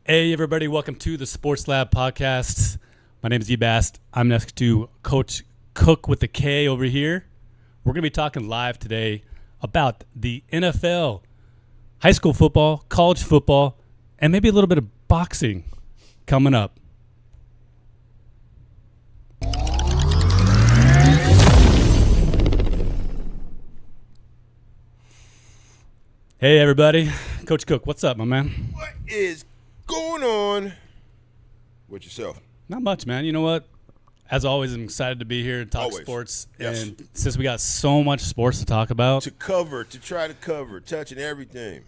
Hey, everybody, welcome to the Sports Lab podcast. My name is Ebast. I'm next to Coach Cook with the K over here. We're going to be talking live today about the NFL, high school football, college football, and maybe a little bit of boxing coming up. Hey, everybody. Coach Cook, what's up, my man? What is going on with yourself? Not much, man. You know what? As always, I'm excited to be here and talk Always. sports. Yes. And since we got so much sports to talk about, To try to cover, touching everything.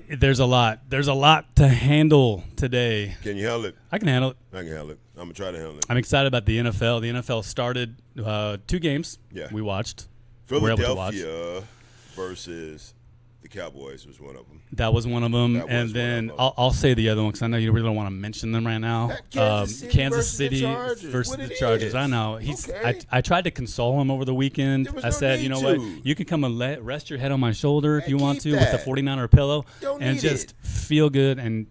there's a lot. There's a lot to handle today. Can you handle it? I can handle it. I can handle it. I'm going to try to handle it. I'm excited about the NFL. The NFL started 2 games. Yeah. We watched. We're able to watch. Philadelphia versus the Cowboys was one of them. That was one of them. That was And one then of them. I'll say the other one because I know you really don't want to mention them right now. That Kansas City versus the City Chargers. versus What the it Chargers. is. I know. Okay. I tried to console him over the weekend. There was I no said, you need know what? to. You can come and rest your head on my shoulder if Hey, you want keep to with the that. 49er pillow Don't and need just it. feel good. And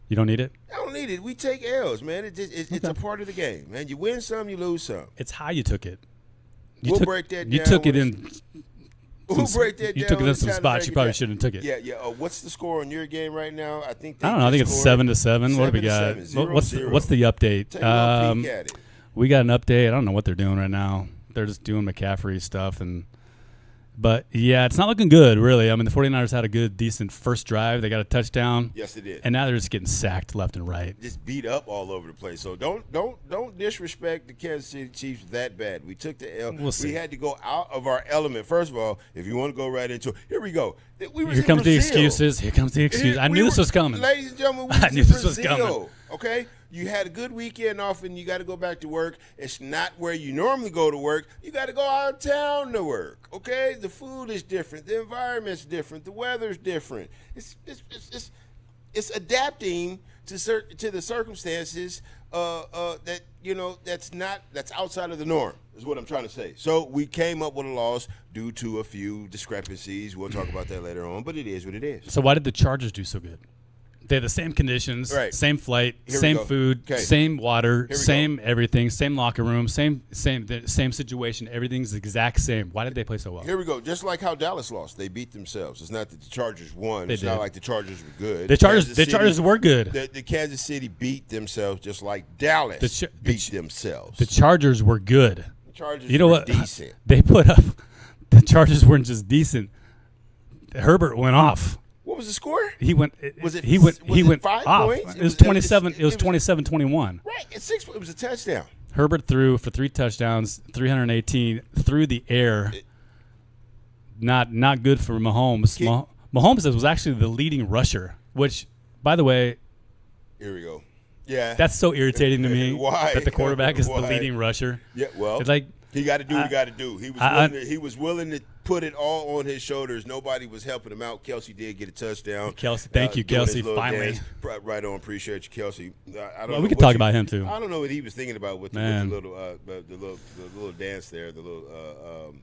you don't need it? I don't need it. We take L's, man. It's a part of the game, man. You win some, you lose some. It's how you took it. You We'll took, break that You down took it when in. We'll some- break that you down took it when in it's some time to spots break you it probably down. shouldn't have took it. Yeah. What's the score on your game right now? I think I don't know. I think it's 7-7. What do we got? 7-7, What's the 0-0. update? Take a little peek at it. We got an update. I don't know what they're doing right now. They're just doing McCaffrey stuff but yeah, it's not looking good, really. I mean, the 49ers had a good, decent first drive. They got a touchdown. Yes, it did. And now they're just getting sacked left and right. Just beat up all over the place. So don't disrespect the Kansas City Chiefs that bad. We took the L. We'll see. We had to go out of our element. First of all, if you want to go right into it, here we go. We was Here in comes the Brazil. excuses. Here comes the excuses. I knew this was coming. Ladies and gentlemen, we I was knew in this was Brazil, coming. Okay? You had a good weekend off and you got to go back to work. It's not where you normally go to work. You got to go out of town to work, okay? The food is different. The environment's different. The weather's different. It's adapting to the circumstances that, that's outside of the norm is what I'm trying to say. So we came up with a loss due to a few discrepancies. We'll talk about that later on, but it is what it is. So why did the Chargers do so good? They had the same conditions, Right. same flight, Here we same go. food, Okay. same water, we same everything, same locker room, same situation. Everything's the exact same. Why did they play so well? Here we go. Just like how Dallas lost, they beat themselves. It's not that the Chargers won. They It's did. not like the Chargers were good. The Chargers, Kansas the City- Chargers were good. The Kansas City beat themselves just like Dallas beat themselves. The Chargers were good. The Chargers You know were what? decent. They put up. The Chargers weren't just decent. Herbert went off. What was the score? He went. Was it- He went. was he it went 5 off. points? It was It was- 27. It was it was- 27-21. Right. At 6. It was a touchdown. Herbert threw for 3 touchdowns, 318 through the air. Not good for Mahomes. Mahomes was actually the leading rusher, which, by the way, Here we go. Yeah. that's so irritating to me. Why? That the quarterback is the Why? leading rusher. Yeah. Well, It's like he got to do what I- he got to do. He was willing to put it all on his shoulders. Nobody was helping him out. Kelsey did get a touchdown. Kelsey, thank you, doing his Kelsey, little finally. dance. Right on. Appreciate you, Kelsey. I don't Well, know we could what talk you- about him, too. I don't know what he was thinking about with the Man. little dance there, the little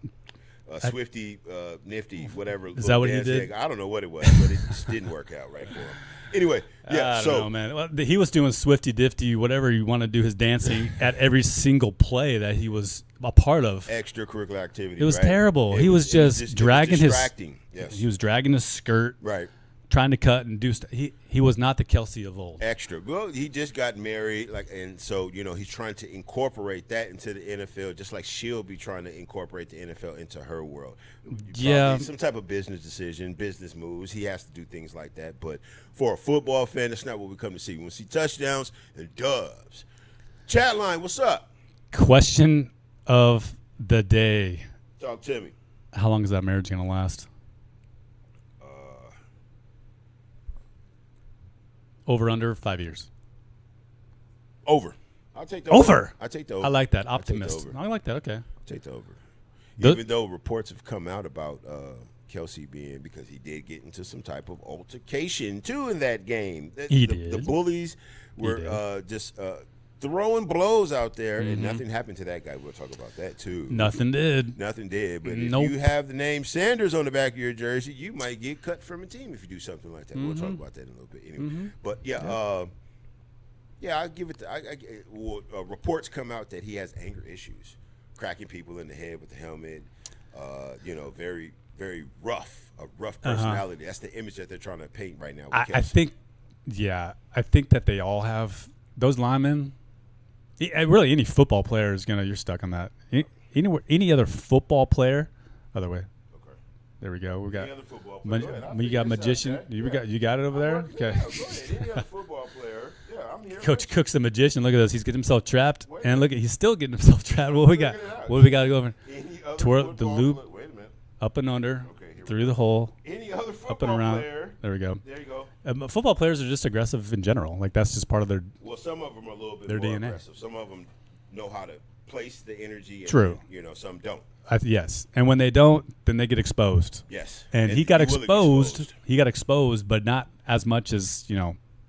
Swifty, Nifty, whatever. Is that what he dance did? I don't know what it was, but it just didn't work out right for him. Anyway, yeah. I don't know, man. Well, he was doing Swifty Difty, whatever you want to do, his dancing at every single play that he was a part of. Extracurricular activity. It was right? terrible. It He was just it was dragging his. distracting. Yes. He was dragging his skirt, Right. trying to cut and do stuff. He was not the Kelsey of old. Extra. Well, he just got married, and so he's trying to incorporate that into the NFL, just like she'll be trying to incorporate the NFL into her world. Yeah. Probably some type of business decision, business moves. He has to do things like that. But for a football fan, that's not what we come to see. We want to see touchdowns and dubs. Chat line, what's up? Question of the day: Talk to me. how long is that marriage going to last? Over under 5 years. Over. I'll take the Over. I take the over. I like that. I'll take the Optimist. over. I like that. Okay. Take the over. The- Even though reports have come out about Kelsey being, because he did get into some type of altercation too in that game. He the did. bullies He were did. just throwing blows out there, and nothing happened to that guy. We'll talk about that too. Nothing did. Nothing did. But Nope. if you have the name Sanders on the back of your jersey, you might get cut from a team if you do something like that. We'll talk about that in a little bit. Anyway, but I give it. Reports come out that he has anger issues, cracking people in the head with the helmet. Very, very rough. A rough personality. That's the image that they're trying to paint right now. With I think that they all have those linemen. Really, any football player is you're stuck on that. Any other football player, other way. Okay. There we go. We got. Any other football player. You got magician. You got it over there. Okay. Go ahead. Any other football player. Yeah, I'm here. Coach Cook's the magician. Look at this. He's getting himself trapped, and look at he's still getting himself trapped. What we got? What do we got to go over? Twirl the loop. Wait a minute. Up and under. Okay, through the hole. Any other football up and around. player. There we go. There you go. Football players are just aggressive in general. Like that's just part of their. Well, some of them are a little bit their more DNA. aggressive. Some of them know how to place the energy. And, True. Some don't. Yes, and when they don't, then they get exposed. Yes. And he got will get exposed. He got exposed, but not as much as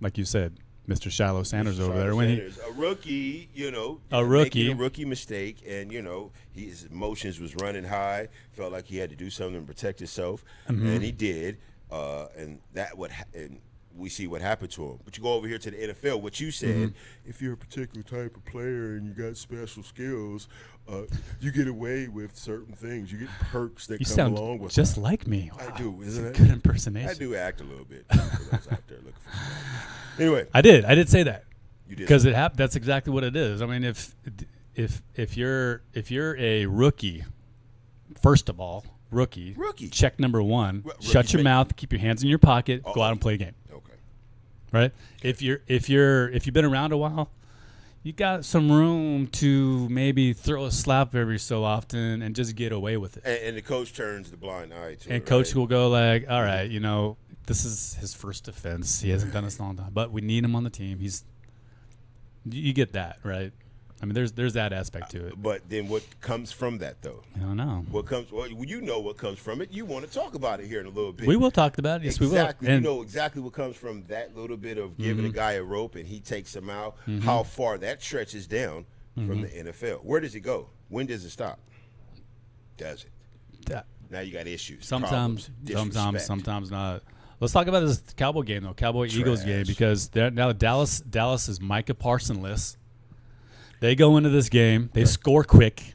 like you said, Mr. Shallow Sanders over there. When a rookie, a rookie, making a rookie mistake, and his emotions was running high. Felt like he had to do something to protect himself, and he did. And we see what happened to him. But you go over here to the NFL, what you said, if you're a particular type of player and you got special skills, you get away with certain things. You get perks that you come sound along with just that. like me. Wow. I do, isn't it? Good impersonation. I do act a little bit for those out there looking for something. Anyway. I did say that. You did. Because that's exactly what it is. I mean, if you're a rookie, first of all, rookie. Check number one. Shut your mouth. Keep your hands in your pocket. Go out and play a game. Okay. Right. If you've been around a while, you got some room to maybe throw a slap every so often and just get away with it. And the coach turns the blind eye to it. And coach will go like, all right, this is his first offense. He hasn't done this in a long time, but we need him on the team. You get that, right? I mean, there's that aspect to it. But then what comes from that, though? I don't know. What comes from it. You want to talk about it here in a little bit. We will talk about it. Yes, exactly. we will. You know exactly what comes from that little bit of giving a guy a rope and he takes him out, how far that stretches down from the NFL. Where does it go? When does it stop? Does it? Now you got issues. Sometimes problems, not. Let's talk about this Cowboy game, though. Cowboy-Eagles game, because now Dallas is Micah Parsonless. They go into this game. They score quick,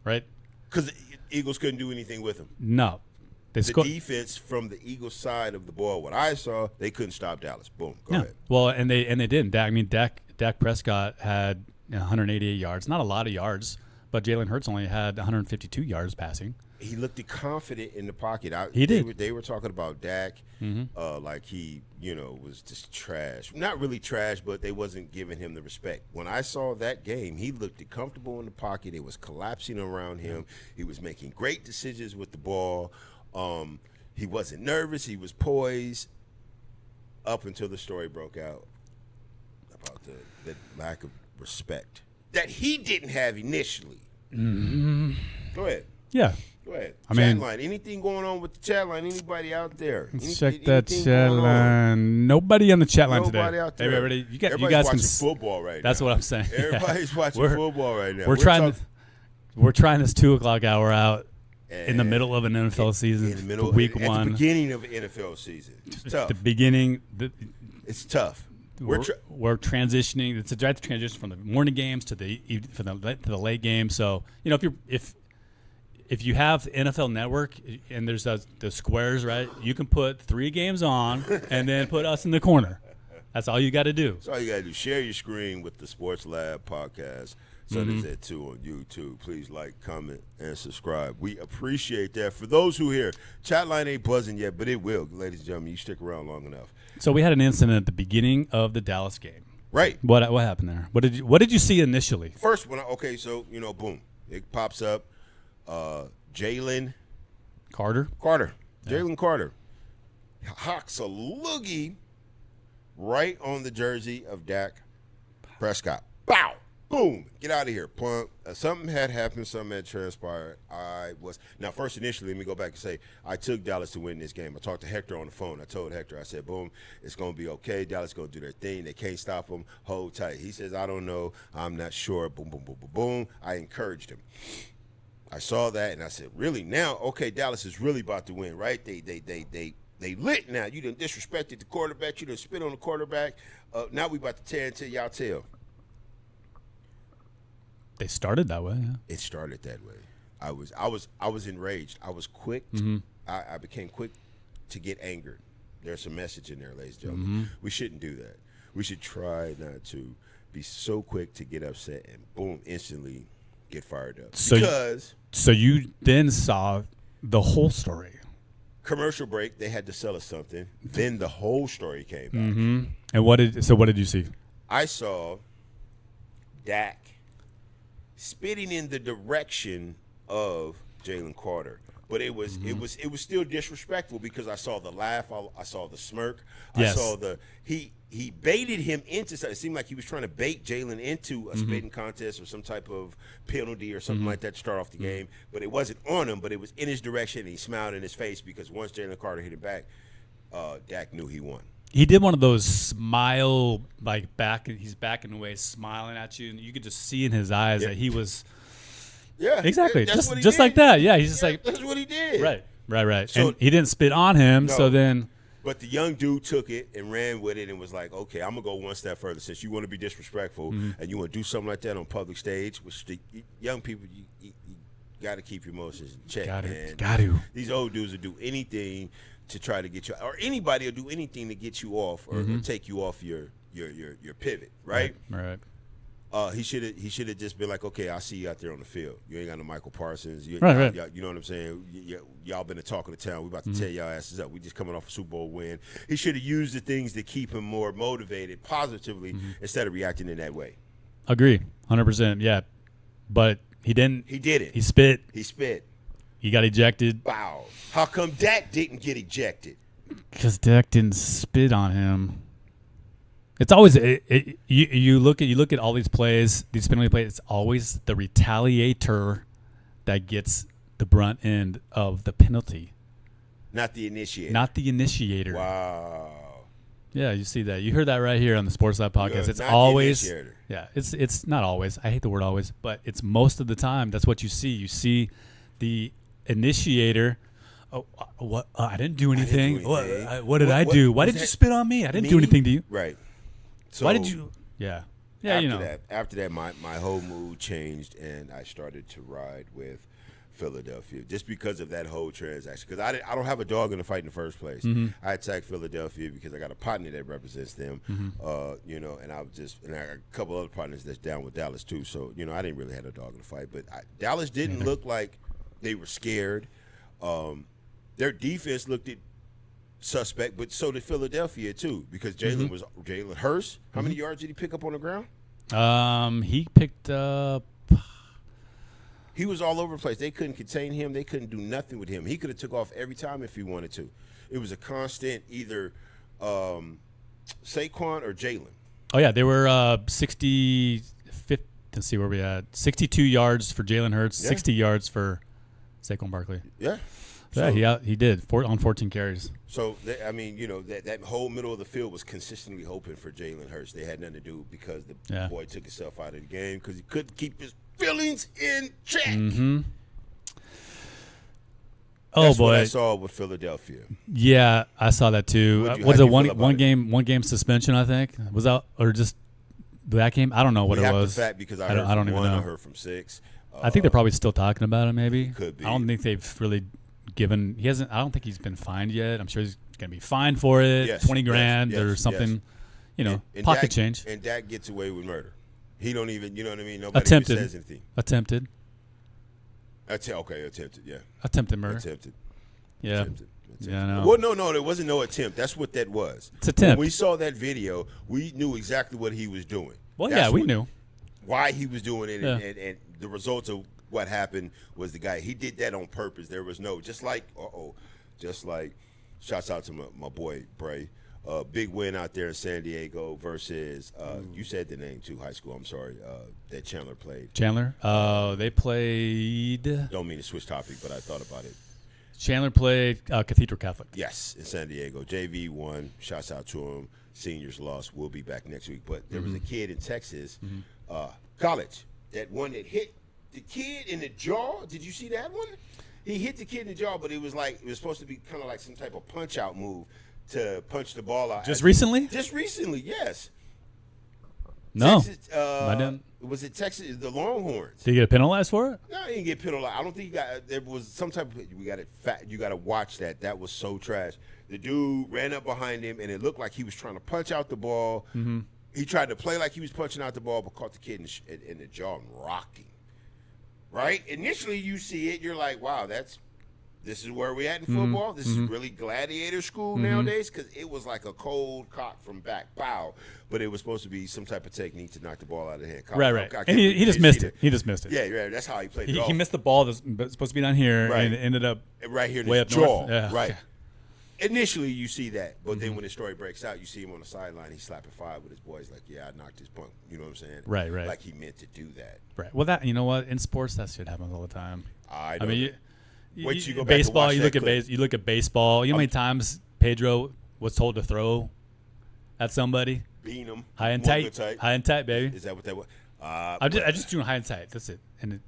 right? Because the Eagles couldn't do anything with them. No. The defense from the Eagles side of the ball, what I saw, they couldn't stop Dallas. Boom. Go ahead. Well, and they didn't. Dak Prescott had 188 yards. Not a lot of yards, but Jalen Hurts only had 152 yards passing. He looked confident in the pocket. He did. They were talking about Dak like he, was just trash. Not really trash, but they wasn't giving him the respect. When I saw that game, he looked comfortable in the pocket. It was collapsing around him. He was making great decisions with the ball. He wasn't nervous. He was poised up until the story broke out about the lack of respect that he didn't have initially. Go ahead. Yeah. Go ahead. I mean, chat line. Anything going on with the chat line? Anybody out there? Check that chat line. Nobody on the chat line today. Nobody out there. Hey, everybody, you guys watching can football right now. That's what I'm saying. Everybody's watching football right now. We're trying this 2:00 hour out in the middle of an NFL season. In the middle, week at one. the beginning of an NFL season. It's tough. The beginning. It's tough. We're transitioning. It's a direct transition from the morning games to the late game. So if you have NFL Network and there's the squares, right, you can put 3 games on and then put us in the corner. That's all you got to do. That's all you got to do. Share your screen with the Sports Lab podcast. Sundays at 2 on YouTube. Please like, comment, and subscribe. We appreciate that. For those who hear, chat line ain't buzzing yet, but it will. Ladies and gentlemen, you stick around long enough. So we had an incident at the beginning of the Dallas game. Right. What happened there? What did you see initially? First, boom. It pops up. Jalen Carter. Jalen Carter hawks a loogie right on the jersey of Dak Prescott. Bow. boom, get out of here, plunk. Something had happened, something had transpired. First initially, let me go back and say, I took Dallas to win this game. I talked to Hector on the phone. I told Hector, I said, boom, it's going to be okay. Dallas going to do their thing. They can't stop them. Hold tight. He says, I don't know. I'm not sure. Boom, boom, boom, boom, boom. I encouraged him. I saw that, and I said, really? Now, okay, Dallas is really about to win, right? They lit now. You done disrespected the quarterback. You done spit on the quarterback. Now we about to tear into y'all tail. They started that way. Yeah. It started that way. I was enraged. I was quick. I became quick to get angered. There's a message in there, ladies and gentlemen. We shouldn't do that. We should try not to be so quick to get upset and boom, instantly get fired up. So you then saw the whole story. Commercial break, they had to sell us something. Then the whole story came back. And what did you see? I saw Dak spitting in the direction of Jalen Carter, but it was still disrespectful because I saw the laugh, I saw the smirk, Yes. I saw he baited him into something. It seemed like he was trying to bait Jalen into a spitting contest or some type of penalty or something like that to start off the game. But it wasn't on him, but it was in his direction, and he smiled in his face because once Jalen Carter hit it back, Dak knew he won. He did one of those smile, like he's backing away, smiling at you, and you could just see in his eyes that he was. Yeah, exactly. That's what he just did. like that. Yeah, he's just like. That's what he did. Right. So, and he didn't spit on him, No. so then. But the young dude took it and ran with it and was like, okay, I'm going to go one step further. Since you want to be disrespectful and you want to do something like that on public stage, which the young people, you got to keep your emotions in check. Got to. These old dudes will do anything to try to get you, or anybody will do anything to get you off or take you off your pivot, right? Right. He should have just been like, okay, I'll see you out there on the field. You ain't got no Michael Parsons. Right. You know what I'm saying? Y'all been the talk of the town. We about to tear y'all asses up. We just coming off a Super Bowl win. He should have used the things that keep him more motivated positively instead of reacting in that way. Agree, 100%. Yeah, but he didn't. He did it. He spit. He spit. He got ejected. Wow. How come Dak didn't get ejected? Because Dak didn't spit on him. It's always you look at all these plays, these penalty plays. It's always the retaliator that gets the brunt end of the penalty, Not the initiator. not the initiator. Wow. Yeah, you see that. You heard that right here on the Sports Lab podcast. Yeah, It's not the always initiator. yeah. It's not always. I hate the word always, but it's most of the time. That's what you see. You see the initiator. Oh, what? I didn't do anything. anything. What did I do? Why was did you that spit on me? I didn't do anything to you. Right. So Why did you? Yeah. Yeah, After that, my whole mood changed, and I started to ride with Philadelphia just because of that whole transaction. Because I don't have a dog in the fight in the first place. I attacked Philadelphia because I got a partner that represents them, and I got a couple other partners that's down with Dallas too. So I didn't really have a dog in the fight, but Dallas didn't look like they were scared. Their defense looked suspect, but so did Philadelphia too, because Jalen Hurts. How many yards did he pick up on the ground? He picked up. He was all over the place. They couldn't contain him. They couldn't do nothing with him. He could have took off every time if he wanted to. It was a constant either Saquon or Jalen. Oh yeah, they were 60. Let's see where we at. 62 yards for Jalen Hurts. 60 yards for Saquon Barkley. Yeah. Yeah, he did on 14 carries. So that whole middle of the field was consistently hoping for Jalen Hurts. They had nothing to do because the boy took himself out of the game because he couldn't keep his feelings in check. That's boy, what I saw with Philadelphia. Yeah, I saw that too. Was it one game suspension? I think was that or just that game? I don't know what it was. The fact because I don't even know. I heard from 6. I think they're probably still talking about it. Maybe could be. I don't think they've really given. He hasn't. I don't think he's been fined yet. I'm sure he's gonna be fined for it. Yes, 20 grand or something. And pocket Dak, change. And Dak gets away with murder. He don't even. You know what I mean? Nobody even says anything. Attempted. Attempted. Yeah. Attempted murder. Attempted. Yeah. Attempted. Yeah, I know. Well, no, there wasn't no attempt. That's what that was. It's attempt. When we saw that video, we knew exactly what he was doing. Well, we knew why he was doing it, Yeah. and the results of what happened was the guy. He did that on purpose. There was no just like shouts out to my boy Bray. big win out there in San Diego versus you said the name too, high school. I'm sorry, that Chandler played. Chandler. They played. Don't mean to switch topic, but I thought about it. Chandler played Cathedral Catholic. Yes, in San Diego. JV won. Shouts out to him. Seniors lost. We'll be back next week. But there was a kid in Texas, college, that one that hit the kid in the jaw. Did you see that one? He hit the kid in the jaw, but it was supposed to be kind of like some type of punch out move to punch the ball out. Just recently? Just recently, yes. No. Texas, I didn't. Was it Texas? The Longhorns. Did he get penalized for it? No, he didn't get penalized. I don't think he got. There was some type of. You got to watch that. That was so trash. The dude ran up behind him, and it looked like he was trying to punch out the ball. Mm-hmm. He tried to play like he was punching out the ball, but caught the kid in the jaw and rocked him. Right? Initially, you see it, you're like, wow, this is where we at in football. This is really gladiator school nowadays, because it was like a cold cock from back, pow. But it was supposed to be some type of technique to knock the ball out of the hand. Right. And he just missed it. He just missed it. Yeah, right. That's how he played it. He missed the ball that's supposed to be down here, Right. and it ended up right here in way his up jaw. north. Yeah. Right. Initially, you see that, but then when the story breaks out, you see him on the sideline. He's slapping five with his boys, like, "Yeah, I knocked his punk." You know what I'm saying? Right. Like he meant to do that. Right. Well, you know what? In sports, that shit happens all the time. I mean, wait till you go back baseball. and You watch look that at you look at baseball. You know how many times Pedro was told to throw at somebody? beating him. High and One tight. good High and tight, baby. Is that what that was? I just doing high and tight. That's it. And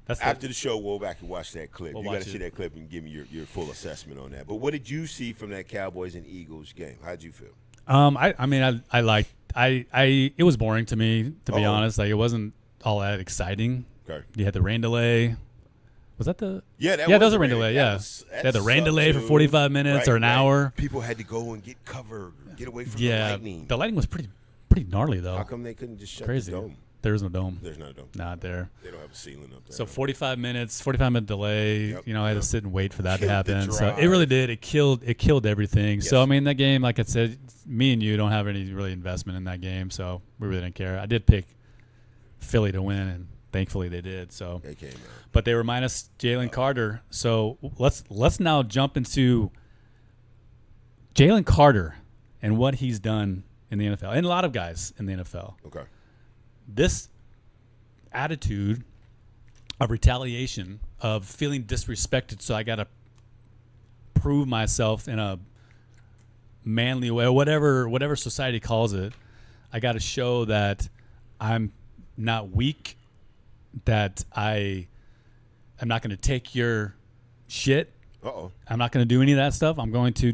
that's after the show, we'll go back and watch that clip. We'll You got to watch see it. that clip and give me your full assessment on that. But what did you see from that Cowboys and Eagles game? How'd you feel? I mean, I liked. It was boring to me, to be Uh-oh. honest. Like, it wasn't all that exciting. Okay. You had the rain delay. Was that the? Yeah, that was a rain delay. Yeah, they had the rain delay for 45 minutes or an hour. People had to go and get cover, get away from the Yeah, lightning. the lightning was pretty gnarly though. How come they couldn't just shut Crazy. the dome? There was no dome. There's not a dome. Not there. They don't have a ceiling up there. So 45 minute delay. Yep, I had to sit and wait for that to Killed the happen. So it drive. really did. It killed everything. So Yes. I mean, that game, like I said, me and you don't have any really investment in that game, so we really didn't care. I did pick Philly to win, and thankfully they did. So, They came out. but they were minus Jalen Carter. So let's now jump into Jalen Carter and what he's done in the NFL, and a lot of guys in the NFL. Okay. This attitude of retaliation, of feeling disrespected, so I got to prove myself in a manly way, whatever society calls it. I got to show that I'm not weak, that I'm not going to take your shit. Uh-oh. I'm not going to do any of that stuff. I'm going to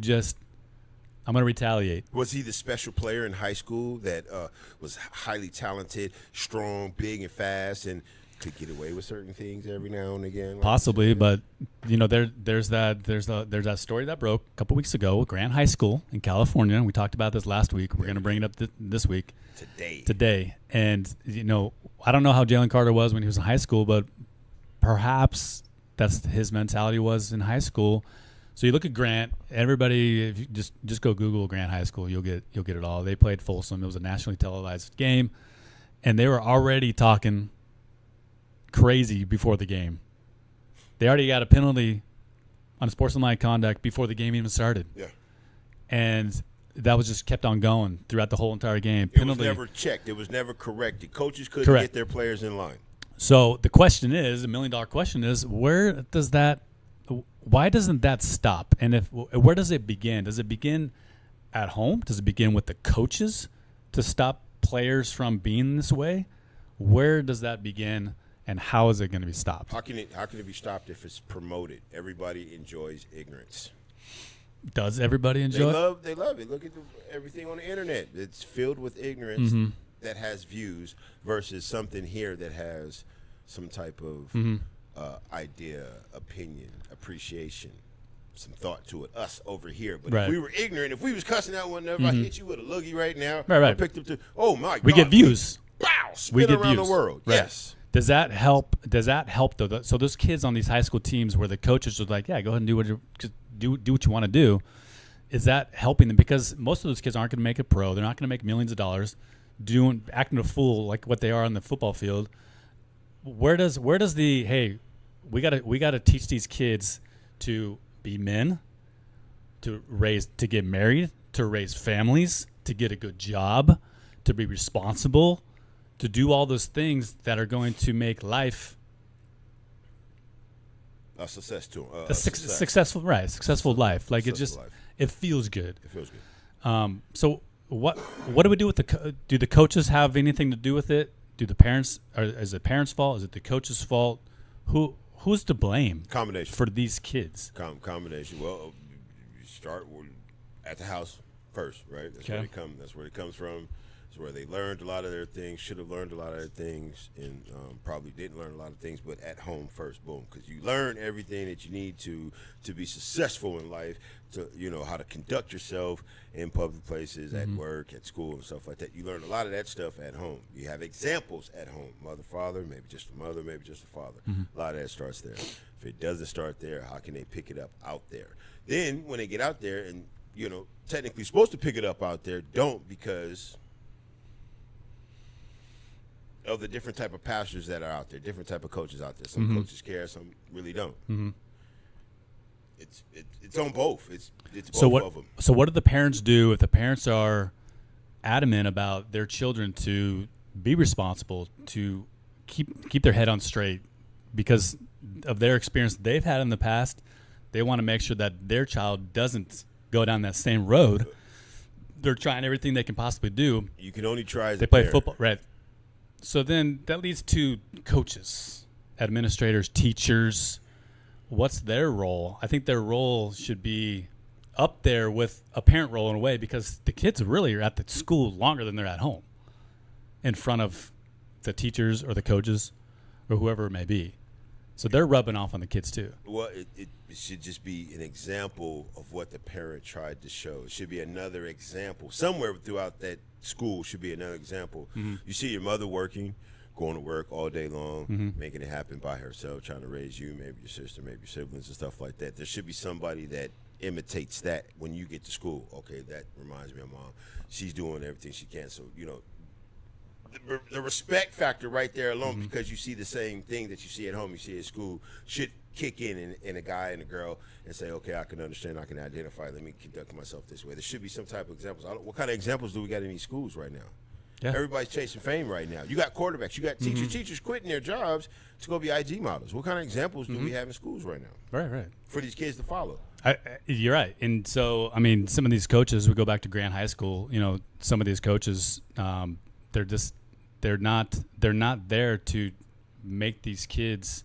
retaliate. Was he the special player in high school that was highly talented, strong, big, and fast, and could get away with certain things every now and again? Possibly, but there's that story that broke a couple weeks ago with Grant High School in California. We talked about this last week. We're going to bring it up this week. Today. And I don't know how Jalen Carter was when he was in high school, but perhaps that's his mentality was in high school. So you look at Grant. Everybody, if you just go Google Grant High School, you'll get it all. They played Folsom. It was a nationally televised game, and they were already talking crazy before the game. They already got a penalty on sportsmanlike conduct before the game even started. Yeah. And that was just kept on going throughout the whole entire game. It was never checked. It was never corrected. Coaches couldn't Correct. get their players in line. So the question is, $1 million question is, why doesn't that stop? And where does it begin? Does it begin at home? Does it begin with the coaches to stop players from being this way? Where does that begin, and how is it going to be stopped? How can it be stopped if it's promoted? Everybody enjoys ignorance. Does everybody enjoy it? They love it. Look at everything on the internet. It's filled with ignorance that has views versus something here that has some type of idea, opinion, appreciation, some thought to it. Us over here. But Right. if we were ignorant, if we was cussing out one another, I hit you with a loogie right now. Right. I picked up oh my God. We get views. Bow, We spin get around views. the world. Right. Yes. Does that help? Though? So those kids on these high school teams where the coaches are like, "Yeah, go ahead and do what you want to do." Is that helping them? Because most of those kids aren't going to make it pro. They're not going to make millions of dollars acting a fool like what they are on the football field. Where does the hey, we gotta teach these kids to be men, to get married, to raise families, to get a good job, to be responsible, to do all those things that are going to make life a success to a successful life. Like it feels good. It feels good. So what do we do with do the coaches have anything to do with it? Do the parents, or is it parents' fault? Is it the coach's fault? Who's to blame? Combination for these kids. Combination. Well, you start at the house first, right? That's where they come. That's where it comes from. It's where they learned a lot of their things. Should have learned a lot of their things, and probably didn't learn a lot of things. But at home first, boom, because you learn everything that you need to be successful in life. To how to conduct yourself in public places, at work, at school, and stuff like that. You learn a lot of that stuff at home. You have examples at home. Mother, father, maybe just a mother, maybe just a father. A lot of that starts there. If it doesn't start there, how can they pick it up out there? Then when they get out there and technically supposed to pick it up out there, don't, because of the different type of pastors that are out there, different type of coaches out there. Some coaches care, some really don't. It's on both. It's both of them. So what do the parents do if the parents are adamant about their children to be responsible, to keep their head on straight because of their experience they've had in the past? They want to make sure that their child doesn't go down that same road. They're trying everything they can possibly do. You can only try as they play football, right? So then that leads to coaches, administrators, teachers. What's their role? I think their role should be up there with a parent role in a way, because the kids really are at the school longer than they're at home in front of the teachers or the coaches or whoever it may be. So they're rubbing off on the kids too. Well, it should just be an example of what the parent tried to show. It should be another example. Somewhere throughout that school should be another example. You see your mother working, going to work all day long, making it happen by herself, trying to raise you, maybe your sister, maybe your siblings and stuff like that. There should be somebody that imitates that when you get to school. Okay, that reminds me of mom. She's doing everything she can. So, the respect factor right there alone, because you see the same thing that you see at home, you see at school, should kick in a guy and a girl and say, okay, I can understand, I can identify, let me conduct myself this way. There should be some type of examples. What kind of examples do we got in these schools right now? Yeah. Everybody's chasing fame right now. You got quarterbacks, you got teachers quitting their jobs to go be IG models. What kind of examples do we have in schools right now? Right. For these kids to follow. You're right. And so, some of these coaches, we go back to Grant High School, some of these coaches, they're not there to make these kids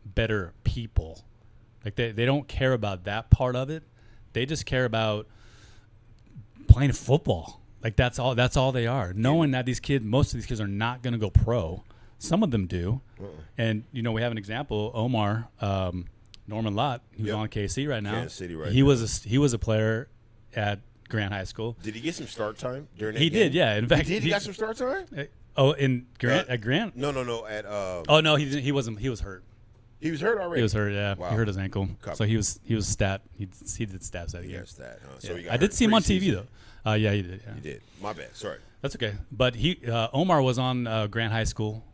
better people. Like they don't care about that part of it. They just care about playing football. Like that's all they are. Knowing that most of these kids are not going to go pro. Some of them do. And we have an example, Omar, Norman Lott, who's on KC right now. Kansas City he was a player at Grant High School. Did he get some start time during that game? He did, yeah. In fact, he got some start time? In Grant? At Grant? No. At no, he didn't. He wasn't. He was hurt. He was hurt already. He was hurt. Yeah, wow. He hurt his ankle. So he was stat. He did stats that year. Yeah, stat. Huh? So I did see him on TV though. Yeah, he did. Yeah. He did. My bad. Sorry. That's okay. But Omar was on Grant High School,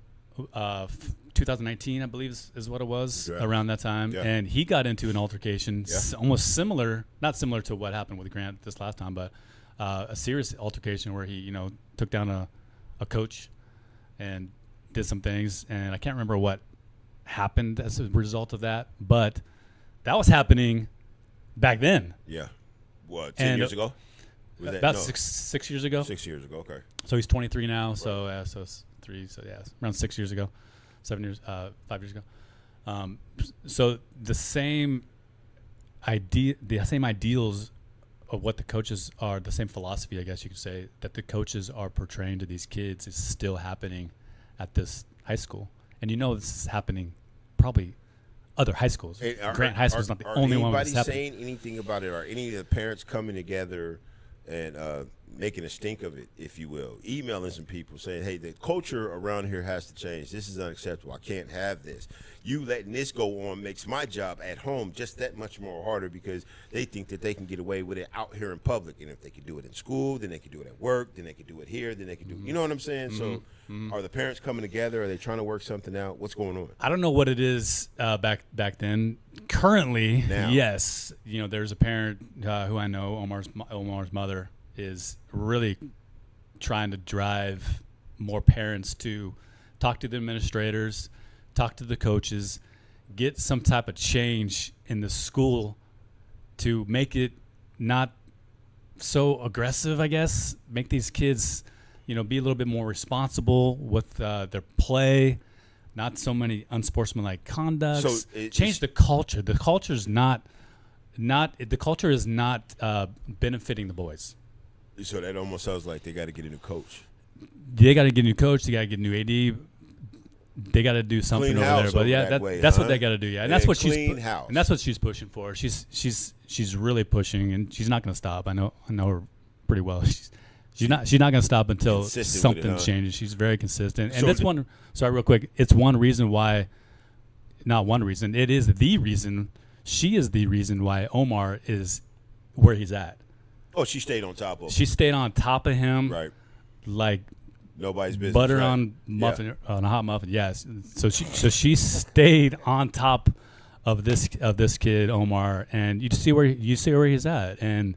2019, I believe is what it was, around that time, and he got into an altercation, almost similar, not similar to what happened with Grant this last time, but a serious altercation where he took down a coach and did some things, and I can't remember what happened as a result of that, but that was happening back then. Yeah. What, 10 years ago? About 6 years ago. 6 years ago, okay. So he's 23 now, so it's around 6 years ago, 5 years ago. So the same ideals of what the coaches are, the same philosophy, I guess you could say, that the coaches are portraying to these kids is still happening at this high school. And this is happening probably other high schools. Grant High School is not the only one that's happening. Are anybody saying anything about it? Are any of the parents coming together and making a stink of it, if you will, emailing some people saying, hey, the culture around here has to change. This is unacceptable. I can't have this. You letting this go on makes my job at home just that much more harder because they think that they can get away with it out here in public. And if they can do it in school, then they can do it at work, then they can do it here, then they can do it. You know what I'm saying? So are the parents coming together? Are they trying to work something out? What's going on? I don't know what it is back then. Currently, Now. yes. You know, there's a parent who I know, Omar's mother, is really trying to drive more parents to talk to the administrators, talk to the coaches, get some type of change in the school to make it not so aggressive, I guess. Make these kids, be a little bit more responsible with their play, not so many unsportsmanlike conducts. So change the culture. The culture is not benefiting the boys. So that almost sounds like they got to get a new coach. They got to get a new coach. They got to get a new AD. They got to do something Clean over house there. But over yeah, that way, that's huh? what they got to do. Yeah, and Yeah, that's what clean house. and that's what she's pushing for. She's really pushing, and she's not going to stop. I know her pretty well. She's not going to stop until Consistent something with it, huh? changes. She's very consistent, and So that's one. Sorry, real quick. It's one reason why. Not one reason. It is the reason. She is the reason why Omar is where he's at. Oh, she stayed on top of him. She stayed on top of him, Right. like Nobody's business. butter right? on muffin on a hot muffin. Yes. So she stayed on top of this kid Omar, and you see where he's at, and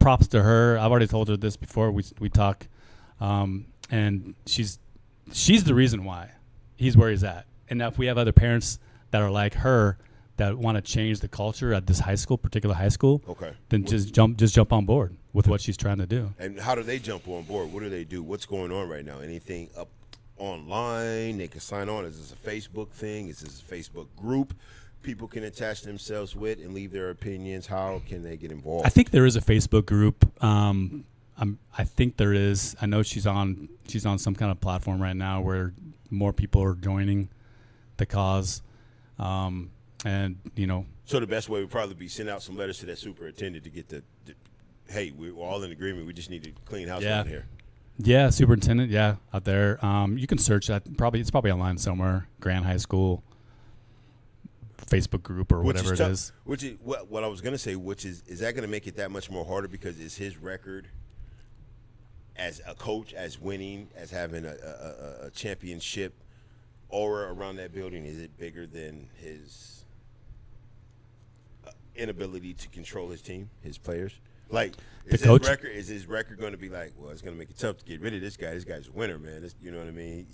props to her. I've already told her this before we talk, and she's the reason why he's where he's at. And if we have other parents that are like her that want to change the culture at this particular high school, Okay. then just jump on board with what she's trying to do. And how do they jump on board? What do they do? What's going on right now? Anything up online? They can sign on. Is this a Facebook thing? Is this a Facebook group people can attach themselves with and leave their opinions? How can they get involved? I think there is a Facebook group. I think there is. I know she's on some kind of platform right now where more people are joining the cause. And So the best way would probably be send out some letters to that superintendent to get the hey, we're all in agreement. We just need to clean house Yeah. down here. yeah, superintendent, yeah, out there. You can search that. It's probably online somewhere. Grand High School Facebook group or whatever it tough. is. Which is what I was gonna say. Which is that going to make it that much more harder because is his record as a coach, as winning, as having a championship aura around that building? Is it bigger than his inability to control his team, his players? Like, is his record going to be like, well, it's going to make it tough to get rid of this guy. This guy's a winner, man. You know what I mean?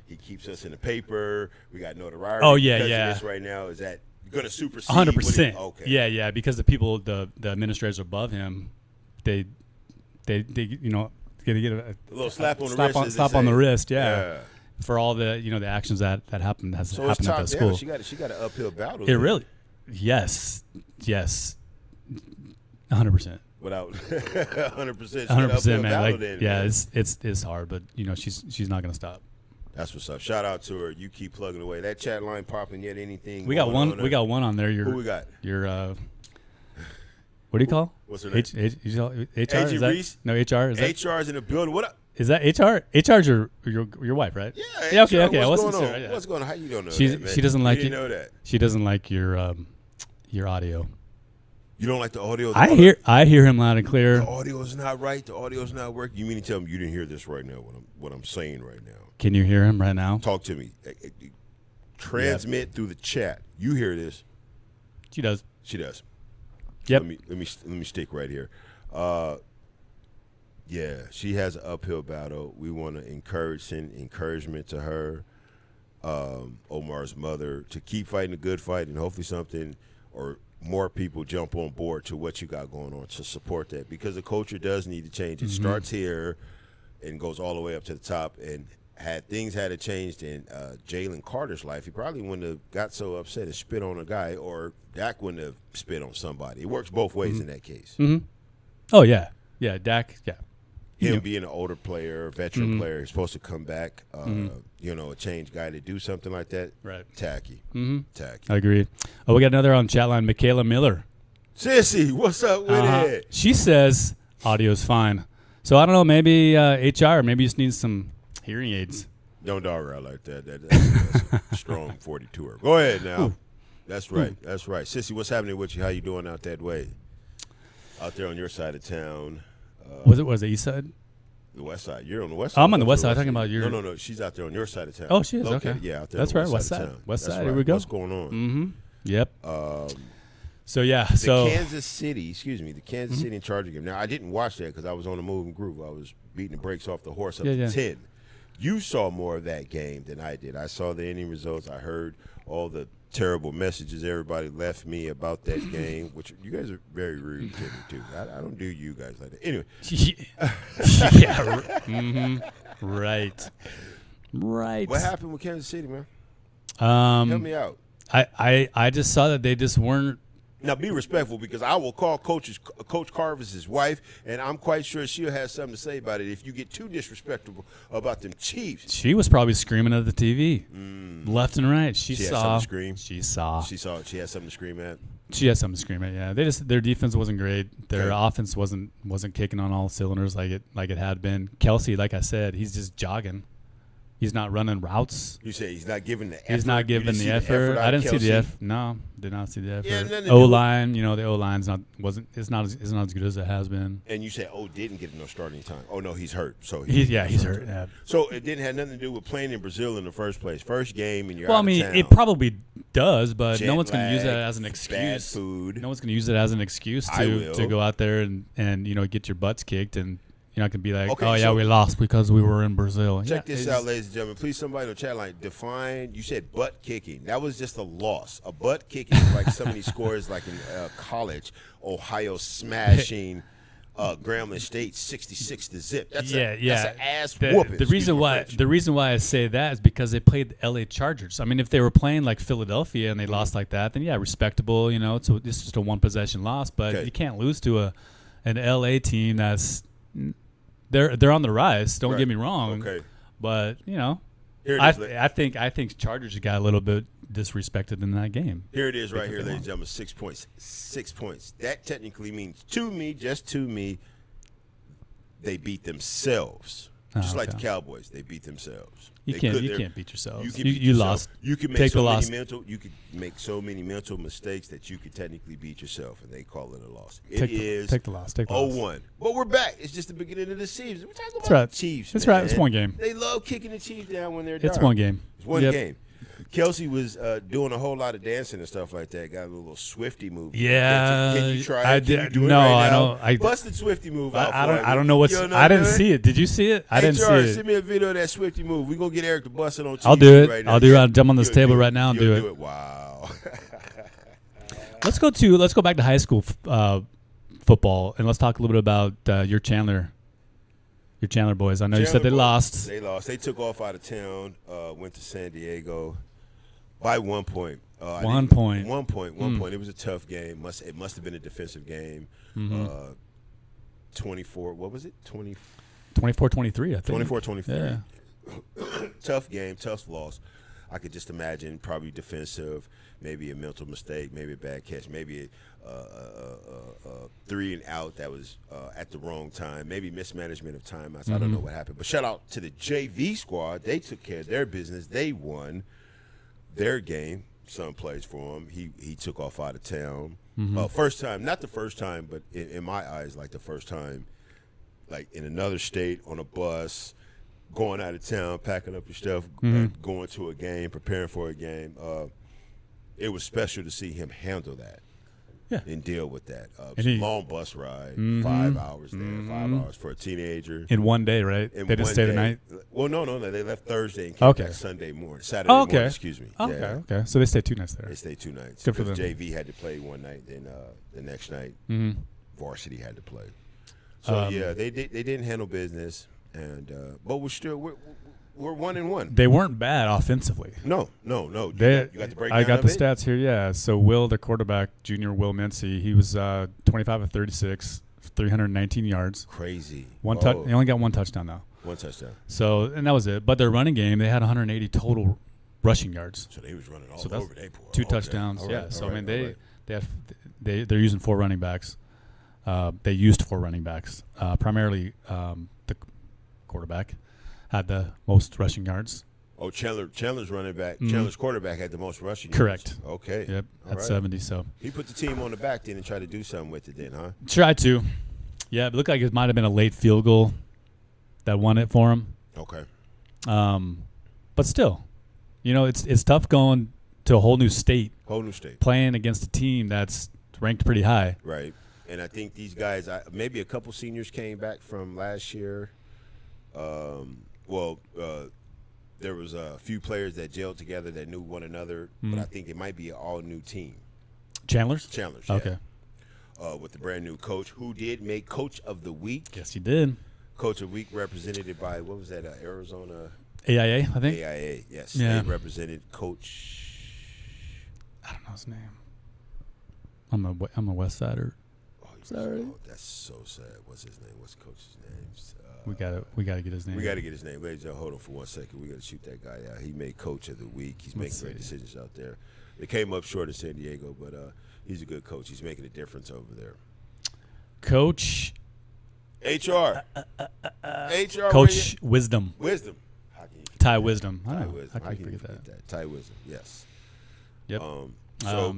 He keeps us in the paper. We got notoriety. Oh, yeah, because yeah. of this right now, is that going to supersede? 100%. Okay. Yeah, because the people, the administrators above him, they gonna get a little slap on the wrist. Slap on the wrist, yeah. For all the the actions that happened at So it's that top school. down. She got an uphill battle. It really, yes, 100%. Without 100%, 100%, man. Like, then, yeah, man. it's hard, but she's not gonna stop. That's what's up. Shout out to her. You keep plugging away. That chat line popping yet? Anything? We got one. We got one on there. Who we got? Your what do you call? What's her name? HR? Angie Is that, Reese? no, HR. Is that HR's in the building. What up? Is that HR? HR's your wife, right? Yeah. Okay. HR, I What's wasn't going sure. on? Yeah. What's going on? How you don't know She that, man? doesn't like you. it. Didn't know that. She doesn't like your audio. You don't like the audio? I hear him loud and clear. The audio's not right. The audio's not working. You mean to tell me you didn't hear this right now? What I'm saying right now? Can you hear him right now? Talk to me. Transmit through the chat. You hear this? She does. She does. Yep. Let me stick right here. Yeah, she has an uphill battle. We want to send encouragement to her, Omar's mother, to keep fighting a good fight, and hopefully something or more people jump on board to what you got going on to support that, because the culture does need to change. It starts here and goes all the way up to the top. And had things had changed in Jalen Carter's life, he probably wouldn't have got so upset and spit on a guy, or Dak wouldn't have spit on somebody. It works both ways in that case. Oh yeah, Dak. Yeah. Him being an older player, veteran player, he's supposed to come back, a changed guy to do something like that. Right. Tacky. Tacky. I agree. Oh, we got another on chat line, Michaela Miller. Sissy, what's up with it? She says Audio's fine. So I don't know. Maybe HR. Maybe you just need some hearing aids. Don't dog her out like that. That's a strong 42er. Go ahead now. Ooh. That's right. That's right. Sissy, what's happening with you? How you doing out that way? Out there on your side of town. Was it east side? The west side. You're on the west side. I'm on the west side. I'm talking about your. No. She's out there on your side of town. Oh, she is. Okay. Yeah, out there. That's on right. the West side. side. Of town. West That's side. right. Here we go. What's going on? Mm-hmm. Yep. So yeah. The So Kansas City and Charger game. Now I didn't watch that because I was on the move and groove. I was beating the brakes off the horse up to 10. You saw more of that game than I did. I saw the inning results. I heard all the terrible messages everybody left me about that game, which you guys are very rude to me too. I don't do you guys like that. Anyway. Yeah. Right. What happened with Kansas City, man? Help me out. I just saw that they just weren't. Now, be respectful because I will call Coach Carvis' wife, and I'm quite sure she'll have something to say about it if you get too disrespectful about them Chiefs. She was probably screaming at the TV, left and right. She had saw. something to scream. She saw. She had something to scream at. She had something to scream at. Yeah, their defense wasn't great. Their offense wasn't wasn't kicking on all cylinders like it had been. Kelsey, like I said, he's just jogging. He's not running routes. You say he's not giving the effort. He's not giving the effort. I didn't see the effort. No, did not see the effort. Yeah, O line, the O line's not as good as it has been. And you said didn't get no starting time. Oh no, he's hurt. So he's hurt. Yeah. So it didn't have nothing to do with playing in Brazil in the first place. First game and you're well, out of town. It probably does, but Jet no one's going to use lag, that as an excuse. Bad food. No one's going to use it as an excuse to go out there and get your butts kicked and. You're not going to be like, we lost because we were in Brazil. Check this out, ladies and gentlemen. Please, somebody on the chat line, define, you said butt kicking. That was just a loss. A butt kicking is like somebody scores like in college, Ohio smashing Grambling State 66-0. That's an ass whooping. The reason why I say that is because they played the LA Chargers. I mean, if they were playing like Philadelphia and they lost like that, then respectable. So it's just a one possession loss, but you can't lose to an LA team that's they're on the rise. Don't get me wrong. Okay. But I think Chargers got a little bit disrespected in that game. Here it is, right here, ladies and gentlemen. 6 points. 6 points. That technically means just to me, they beat themselves. Just like the Cowboys, they beat themselves. You can't beat yourselves. You lost. You can make so many mental mistakes that you could technically beat yourself, and they call it a loss. Take the loss. 0-1. But we're back. It's just the beginning of the season. We're talking about the Chiefs. That's right. It's one game. They love kicking the Chiefs down when they're down. It's one game. It's one game. Kelsey was doing a whole lot of dancing and stuff like that. Got a little Swifty move. Yeah, can you try it? I did. No, I don't. Busted Swifty move. I don't know what's. I didn't see it. Did you see it? I didn't see it. Send me a video of that Swifty move. We are gonna get Eric to bust it on TV. I'll do it. Right now. I'll do it. I'll jump on this table right now and do it. Wow. Let's go back to high school football and let's talk a little bit about your Chandler boys. I know you said they lost. They lost. They took off out of town. Went to San Diego. By 1 point. 1 point. 1 point. 1 point. It was a tough game. It must have been a defensive game. 24. What was it? 24-23, I think. 24-23. Yeah. Tough game. Tough loss. I could just imagine probably defensive, maybe a mental mistake, maybe a bad catch, maybe a 3 and out that was at the wrong time, maybe mismanagement of timeouts. I don't know what happened. But shout out to the JV squad. They took care of their business. They won their game. Son plays for him. He took off out of town. First time, not the first time, but in my eyes, like the first time, like in another state on a bus, going out of town, packing up your stuff, going to a game, preparing for a game. It was special to see him handle that. Yeah. And deal with that. It was a long bus ride, 5 hours there, 5 hours for a teenager. In one day, right? They didn't stay the night? Well, no. They left Thursday and came back Saturday morning, excuse me. Okay. So they stayed 2 nights there. They stayed 2 nights. Good for them. JV had to play one night, then the next night, varsity had to play. So, they didn't handle business, and but we're 1-1. They weren't bad offensively. No. You got the breakdown. I got the stats here. Yeah. So Will, the quarterback, junior Will Mincy, he was 25 of 36, 319 yards. Crazy. He only got one touchdown though. One touchdown. So and that was it. But their running game, they had 180 total rushing yards. So they was running all over. 2 touchdowns. Right. So I mean they're using 4 running backs. They used 4 running backs. Primarily, the quarterback had the most rushing yards. Oh, Chandler's running back. Chandler's quarterback had the most rushing yards. Correct. Okay. Yep, All at right. 70. So He put the team on the back then and tried to do something with it then, huh? tried to. Yeah, it looked like it might have been a late field goal that won it for him. Okay. But still, it's tough going to a whole new state, Whole new state. playing against a team that's ranked pretty high. Right. And I think these guys, maybe a couple seniors came back from last year. There was a few players that gelled together that knew one another, but I think it might be an all-new team. Chandler's? Chandler's, yeah. Okay. With the brand-new coach, who did make Coach of the Week. Yes, you did. Coach of the Week represented by, what was that, Arizona? AIA, I think. AIA, yes. Yeah. They represented Coach. I don't know his name. I'm a West Sider. Oh, Sorry. that's so sad. What's his name? What's Coach's name? We gotta get his name. We got to get his name. Ladies and gentlemen, hold on for 1 second. We got to shoot that guy out. He made Coach of the Week. He's making great decisions out there. They came up short in San Diego, but he's a good coach. He's making a difference over there. Coach. HR. HR. Coach Wisdom. Wisdom. How can you forget Ty that? Wisdom. I Ty know. Wisdom. How can you forget that? Ty Wisdom. Yes. Yep. So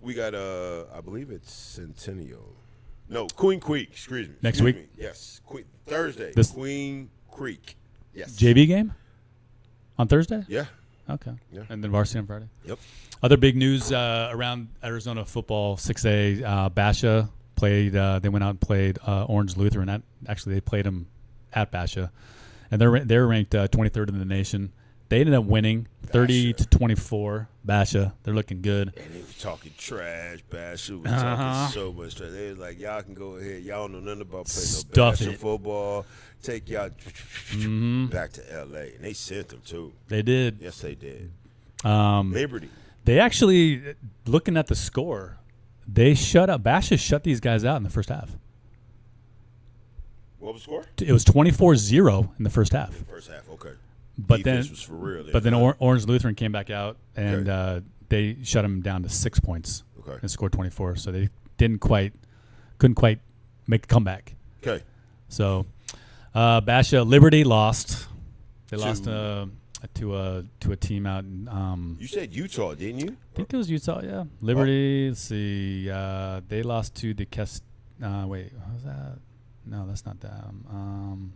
we got I believe it's Centennial. No, Queen Creek. Excuse me. Next week? Yes. Thursday. This- Queen Creek. Yes. JV game on Thursday? Yeah. Okay. Yeah. And then varsity on Friday? Yep. Other big news around Arizona football, 6A, Basha played. They went out and played Orange Lutheran. Actually, they played them at Basha. And they're ranked 23rd in the nation. They ended up winning 30-24. Basha, they're looking good. And they was talking trash. Basha was talking so much trash. They was like, y'all can go ahead. Y'all don't know nothing about playing no Stuff Basha it. football. Take y'all back to L.A. And they sent them, too. They did. Yes, they did. Liberty. They actually, looking at the score, Basha shut these guys out in the first half. What was the score? It was 24-0 in the first half. In the first half, okay. But Defense then, was for real. but then Orange Lutheran came back out and they shut them down to 6 points and scored 24. So they couldn't quite make a comeback. Okay. So Basha Liberty lost. They lost to a team out in. You said Utah, didn't you? I think it was Utah. Yeah, Liberty. Let's see. They lost to the wait, what was that? No, that's not them.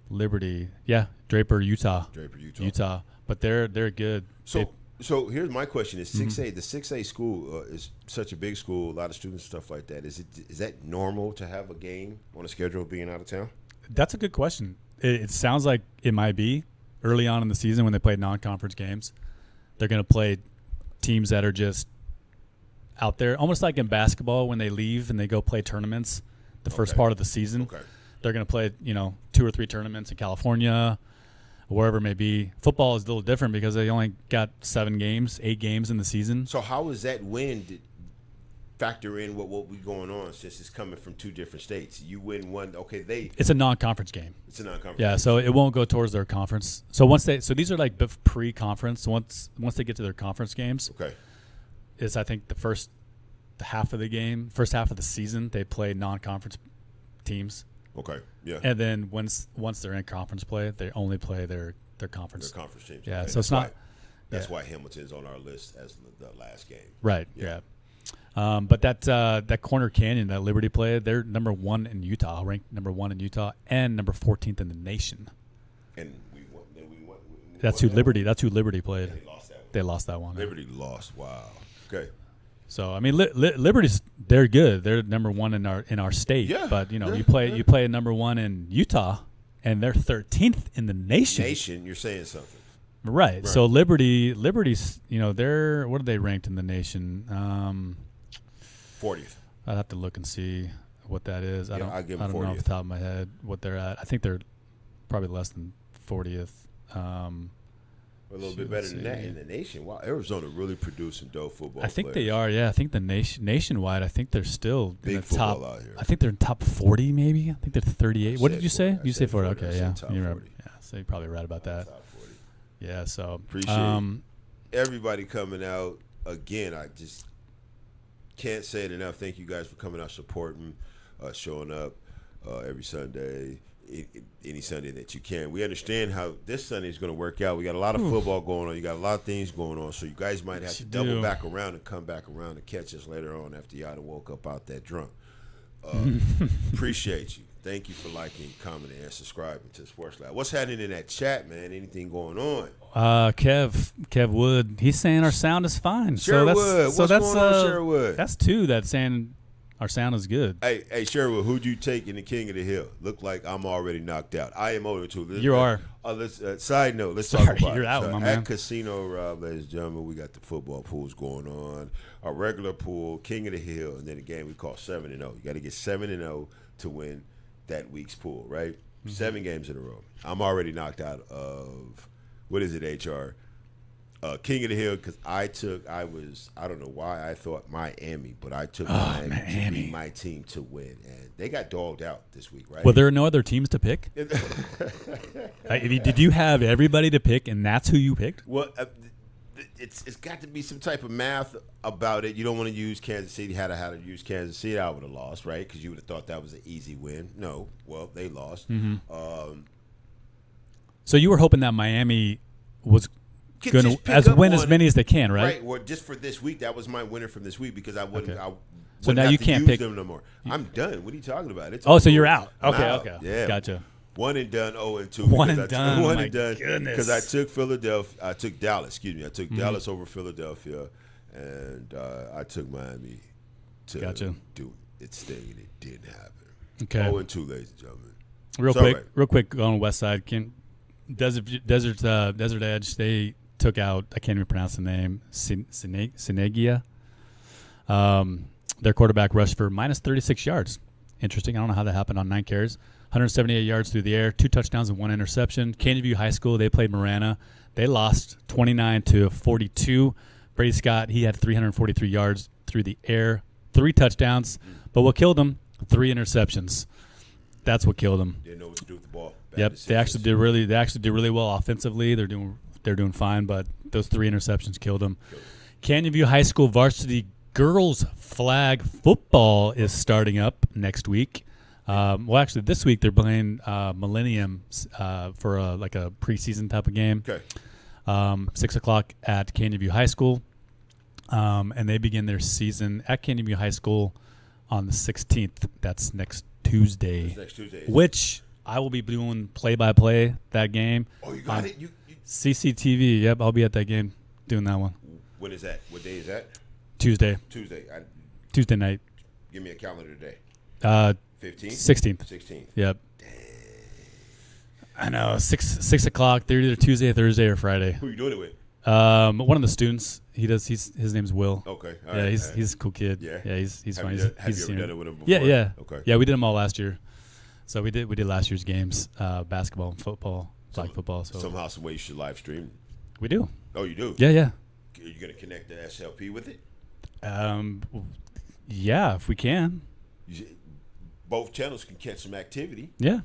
Liberty. Yeah, Draper, Utah. Utah. But they're good. So here's my question: Is 6A the 6A school is such a big school, a lot of students, stuff like that? Is that normal to have a game on a schedule being out of town? That's a good question. It sounds like it might be early on in the season when they play non-conference games. They're going to play teams that are just out there, almost like in basketball when they leave and they go play tournaments the first part of the season. Okay. They're going to play, 2 or 3 tournaments in California, or wherever it may be. Football is a little different because they only got 8 games in the season. So how is that win factor in what we going on since it's coming from 2 different states? You win one, okay, it's a non-conference game. It's a non-conference game. So it won't go towards their conference. So these are like pre-conference. So once they get to their conference games, it's I think the first half of the season they play non-conference teams. Okay. Yeah. And then once they're in conference play, they only play their conference. Their conference teams. Yeah. Okay. So it's not. That's why Hamilton's on our list as the last game. Right. Yeah. But that Corner Canyon that Liberty played, they're number 1 in Utah, ranked number 1 in Utah, and number 14th in the nation. And we won. That's who Liberty played. They lost that one. Liberty lost. Wow. Okay. So I mean, Liberty's they're good. They're number 1 in our state. Yeah. But you play a number 1 in Utah, and they're 13th in the nation. You're saying something. Right. So Liberty's they're what are they ranked in the nation? 40th. I'd have to look and see what that is. I don't give know them 40th. off the top of my head what they're at. I think they're probably less than 40th. A little bit better than that in the nation. Wow, Arizona really produced some dope football. I think they are. Yeah, I think the nationwide. I think they're still big in the top. Out here. I think they're in top 40, maybe. I think they're 38. What did you say? You say 40. Okay, yeah. You remember? Yeah, so you're probably right about that. Top 40. Yeah. So appreciate everybody coming out again. can't say it enough. Thank you guys for coming out, supporting, showing up every Sunday, any Sunday that you can. We understand how this Sunday is going to work out. We got a lot of football going on. You got a lot of things going on. So you guys might have to double back around and come back around and catch us later on after y'all done woke up out that drunk. Appreciate you. Thank you for liking, commenting, and subscribing to Sports Lab. What's happening in that chat, man? Anything going on? Kev Wood, he's saying our sound is fine. Sherwood, what's going on, Sherwood? That's two that's saying our sound is good. Hey, Sherwood, who'd you take in the King of the Hill? Look like I'm already knocked out. I am 0-2. You are. Side note, let's talk about you're it. out, my man. At Casino Rob, ladies and gentlemen, we got the football pools going on. Our regular pool, King of the Hill, and then a game we call 7-0. You got to get 7-0 to win that week's pool, right? Mm-hmm. 7 games in a row. I'm already knocked out of, what is it, HR? King of the Hill, because I don't know why I thought Miami, but I took Miami to be my team to win. And they got dogged out this week, right? Well, there are no other teams to pick? Did you have everybody to pick, and that's who you picked? Well, it's got to be some type of math about it. You don't want to use Kansas City. Had I had to use Kansas City, I would have lost, right? Because you would have thought that was an easy win. No, well, they lost. Mm-hmm. So you were hoping that Miami was going to win as many as they can, right? Right. Well, just for this week, that was my winner from this week because I wouldn't. Okay. So now you can't pick them no more. I'm done. What are you talking about? It's so you're out. Okay. Yeah. Gotcha. 1 and done, 0-2. One and done. One and done. Goodness. Because I took Philadelphia. I took Dallas. Excuse me. I took Dallas over Philadelphia, and I took Miami to do its thing, and it didn't happen. Okay. 0-2, ladies and gentlemen. Real quick on the West Side, Desert Edge. They took out. I can't even pronounce the name. Sinegia. Their quarterback rushed for minus 36 yards. Interesting. I don't know how that happened on 9 carries. 178 yards through the air, 2 touchdowns and 1 interception. Canyon View High School, they played Marana. They lost 29-42. Brady Scott, he had 343 yards through the air, 3 touchdowns. But what killed him? 3 interceptions. That's what killed him. Didn't know what to do with the ball. Yep, they actually did really well offensively. They're doing fine, but those 3 interceptions killed them. Canyon View High School varsity girls flag football is starting up next week. Well, actually, this week they're playing Millennium for a preseason type of game. Okay. 6 o'clock at Canyon View High School, and they begin their season at Canyon View High School on the 16th. That's next Tuesday. Next Tuesday. Which I will be doing play-by-play that game. Oh, you got it? CCTV. Yep, I'll be at that game doing that one. When is that? What day is that? Tuesday. Tuesday night. Give me a calendar today. 15th? 16th. Yep. Dang. I know. 6 o'clock. They're either Tuesday, Thursday, or Friday. Who are you doing it with? One of the students. His name's Will. Okay. He's a cool kid. Yeah. He's fun. Have you ever done it with him before? Yeah. Okay. Yeah, we did them all last year. So we did last year's games, basketball and football, flag football. So somehow, some way you should live stream. We do. Oh, you do? Yeah. Are you going to connect the SLP with it? Yeah, if we can. Both channels can catch some activity. Yeah.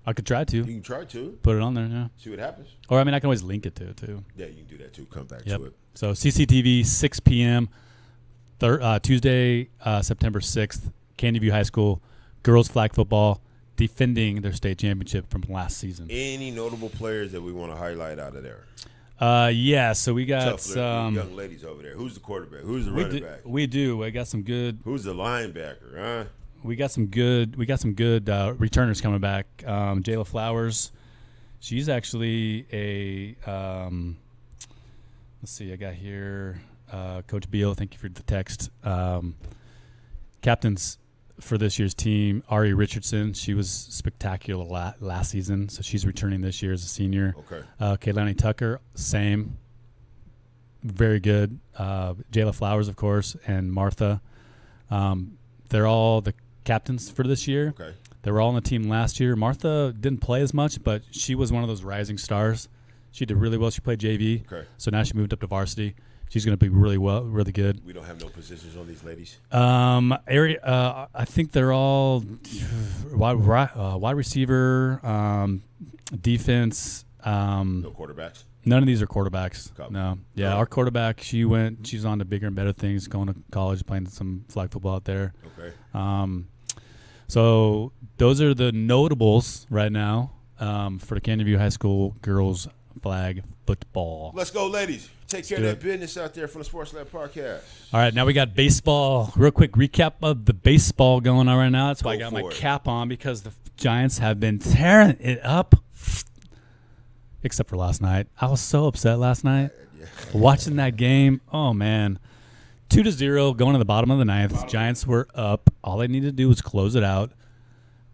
I could try to. You can try to. Put it on there, yeah. See what happens. Or, I can always link it to it, too. Yeah, you can do that, too. Come back to it. So, CCTV, 6 p.m., Tuesday, September 6th, Canyon View High School, girls flag football, defending their state championship from last season. Any notable players that we want to highlight out of there? Yeah, so we got some young ladies over there. Who's the quarterback? Who's the running back? We do. I got some good. Who's the linebacker? Huh? We got some good returners coming back. Jayla Flowers, she's actually a. Let's see. I got here, Coach Beal. Thank you for the text. Captains for this year's team, Ari Richardson. She was spectacular last season, so she's returning this year as a senior. Okay. Kaylani Tucker, same. Very good. Jayla Flowers, of course, and Martha. They're all the captains for this year. Okay. They were all on the team last year. Martha didn't play as much, but she was one of those rising stars. She did really well. She played JV. Okay. So now she moved up to varsity. She's going to be really good. We don't have no positions on these ladies. I think they're all wide receiver, defense. No quarterbacks. None of these are quarterbacks. Couple. No. Yeah, No. our quarterback, she's on to bigger and better things, going to college, playing some flag football out there. Okay. So those are the notables right now for the Canyon View High School girls flag football. Let's go, ladies. Take care of do that it. business out there from the Sports Lab Podcast. All right, now we got baseball. Real quick recap of the baseball going on right now. That's why I Go got my for it. cap on, because the Giants have been tearing it up. Except for last night. I was so upset last night. Watching that game. Oh, man. 2-0 going to the bottom of the ninth. Giants were up. All they needed to do was close it out.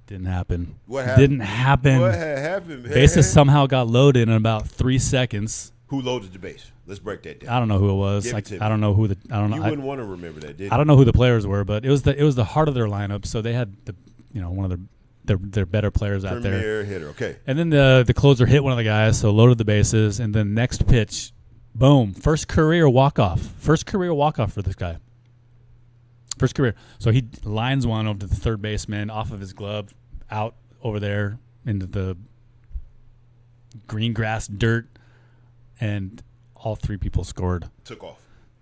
Didn't happen. What happened? Didn't happen. What had happened, man? Bases somehow got loaded in about 3 seconds. Who loaded the base? Let's break that down. I don't know who it was. Give it Like, to me. I don't know who the. I don't know. You I, wouldn't want to remember that, did I you? don't know who the players were, but it was the heart of their lineup. So they had one of their better players out there. Premier hitter. Okay. And then the closer hit one of the guys, so loaded the bases, and then next pitch, boom, first career walk-off for this guy. First career. So he lines one over to the third baseman off of his glove, out over there into the green grass dirt, and all three people scored.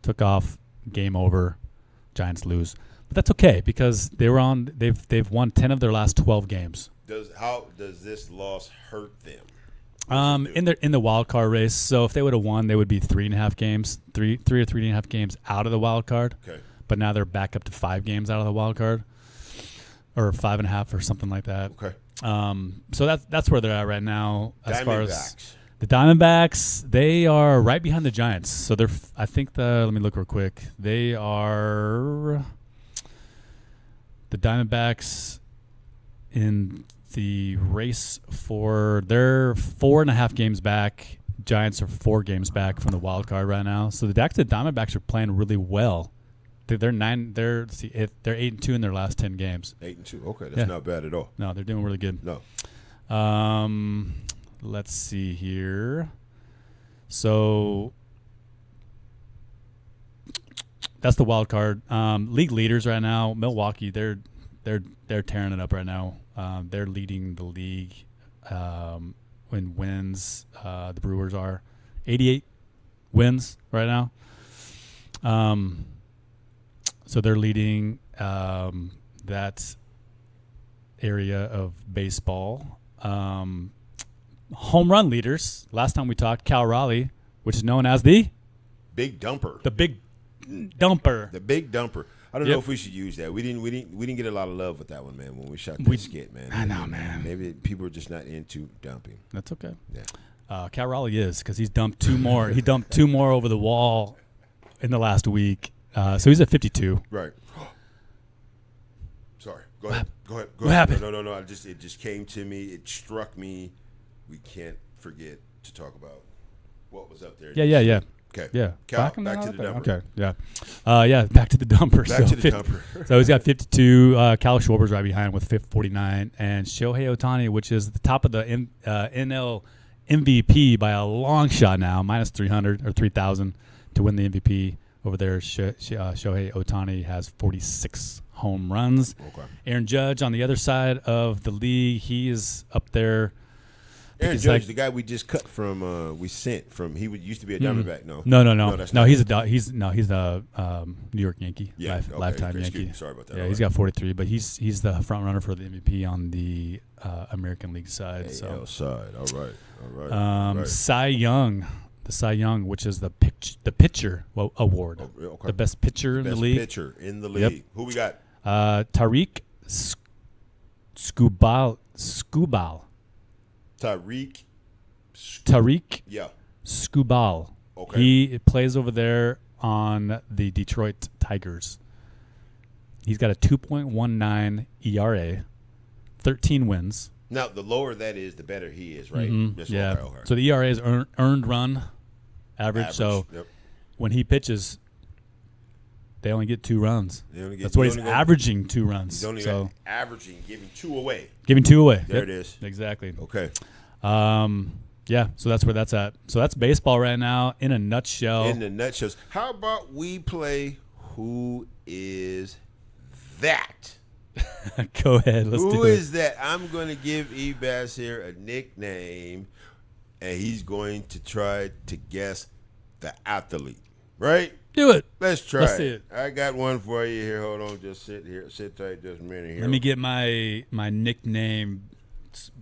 Took off, game over, Giants lose. But that's okay, because they've won 10 of their last 12 games. How does this loss hurt them? In the wild card race. So if they would have won, they would be 3.5 games, three or 3.5 games out of the wild card. Okay. But now they're back up to 5 games out of the wild card, or 5.5 or something like that. Okay. So that's where they're at right now. As far as Diamondbacks. the Diamondbacks, they are right behind the Giants. So they're I think let me look real quick. They are the Diamondbacks in the race for they're 4.5 games back. Giants are 4 games back from the wild card right now. So the Diamondbacks are playing really well. They're 8-2 in their last 10 games. 8-2. Okay, that's not bad at all. No, they're doing really good. No. Let's see here. So that's the wild card. League leaders right now, Milwaukee. They're tearing it up right now. They're leading the league in wins. The Brewers are 88 wins right now. So they're leading that area of baseball. Home run leaders. Last time we talked, Cal Raleigh, which is known as the Big dumper. big dumper. The big dumper. I don't Yep. know if we should use that. We didn't get a lot of love with that one, man. When we shot that skit, man. I know, man. Maybe people are just not into dumping. That's okay. Yeah. Cal Raleigh is, because he's dumped 2 more. He dumped 2 more over the wall in the last week. So he's at 52. Right. Sorry. Go ahead. What happened? No. It just came to me. It struck me. We can't forget to talk about what was up there. Yeah. Okay. Yeah. Cal, Back back to the dumper. Okay. Yeah. Back to the dumper. Back to the dumper. So he's got 52. Cal Schwarber's right behind with 49. And Shohei Ohtani, which is the top of the NL MVP by a long shot now, minus 300 or 3,000 to win the MVP over there. Shohei Ohtani has 46 home runs. Okay. Aaron Judge on the other side of the league, he is up there. Aaron He's Judge, like- the guy we just cut from, we sent from. used to be a Diamondback. No. That's No, not he's him. he's the New York Yankee. Yeah, okay, Lifetime excuse Yankee. me, sorry about that. Yeah, All he's right. got 43, but he's the front runner for the MVP on the American League side. AL side. All right. So, Cy Young, which is the pitcher award, Okay. the best pitcher in Best the league. pitcher in the Yep. league. Who we got? Tariq Skubal. Tariq Yeah. Skubal. Okay. He plays over there on the Detroit Tigers. He's got a 2.19 ERA, 13 wins. Now, the lower that is, the better he is, right? Mhm. Yes, Yeah. okay. So the ERA is earned run average. So Yep. when he pitches, they only get 2 runs. They only get- That's what they he's only go- averaging, 2 runs. He's only So averaging, giving 2 away. giving 2 away. There Yep. it is. Exactly. Okay. Yeah. So that's where that's at. So that's baseball right now in a nutshell. In the nutshells. How about we play Who Is That? Go ahead. Let's do Who it. is that? I'm going to give Ebass here a nickname, and he's going to try to guess the athlete. Right? Do it. Let's try. Let's see it. I got one for you here. Hold on, just sit here, sit tight, just a minute here. Let me get my nickname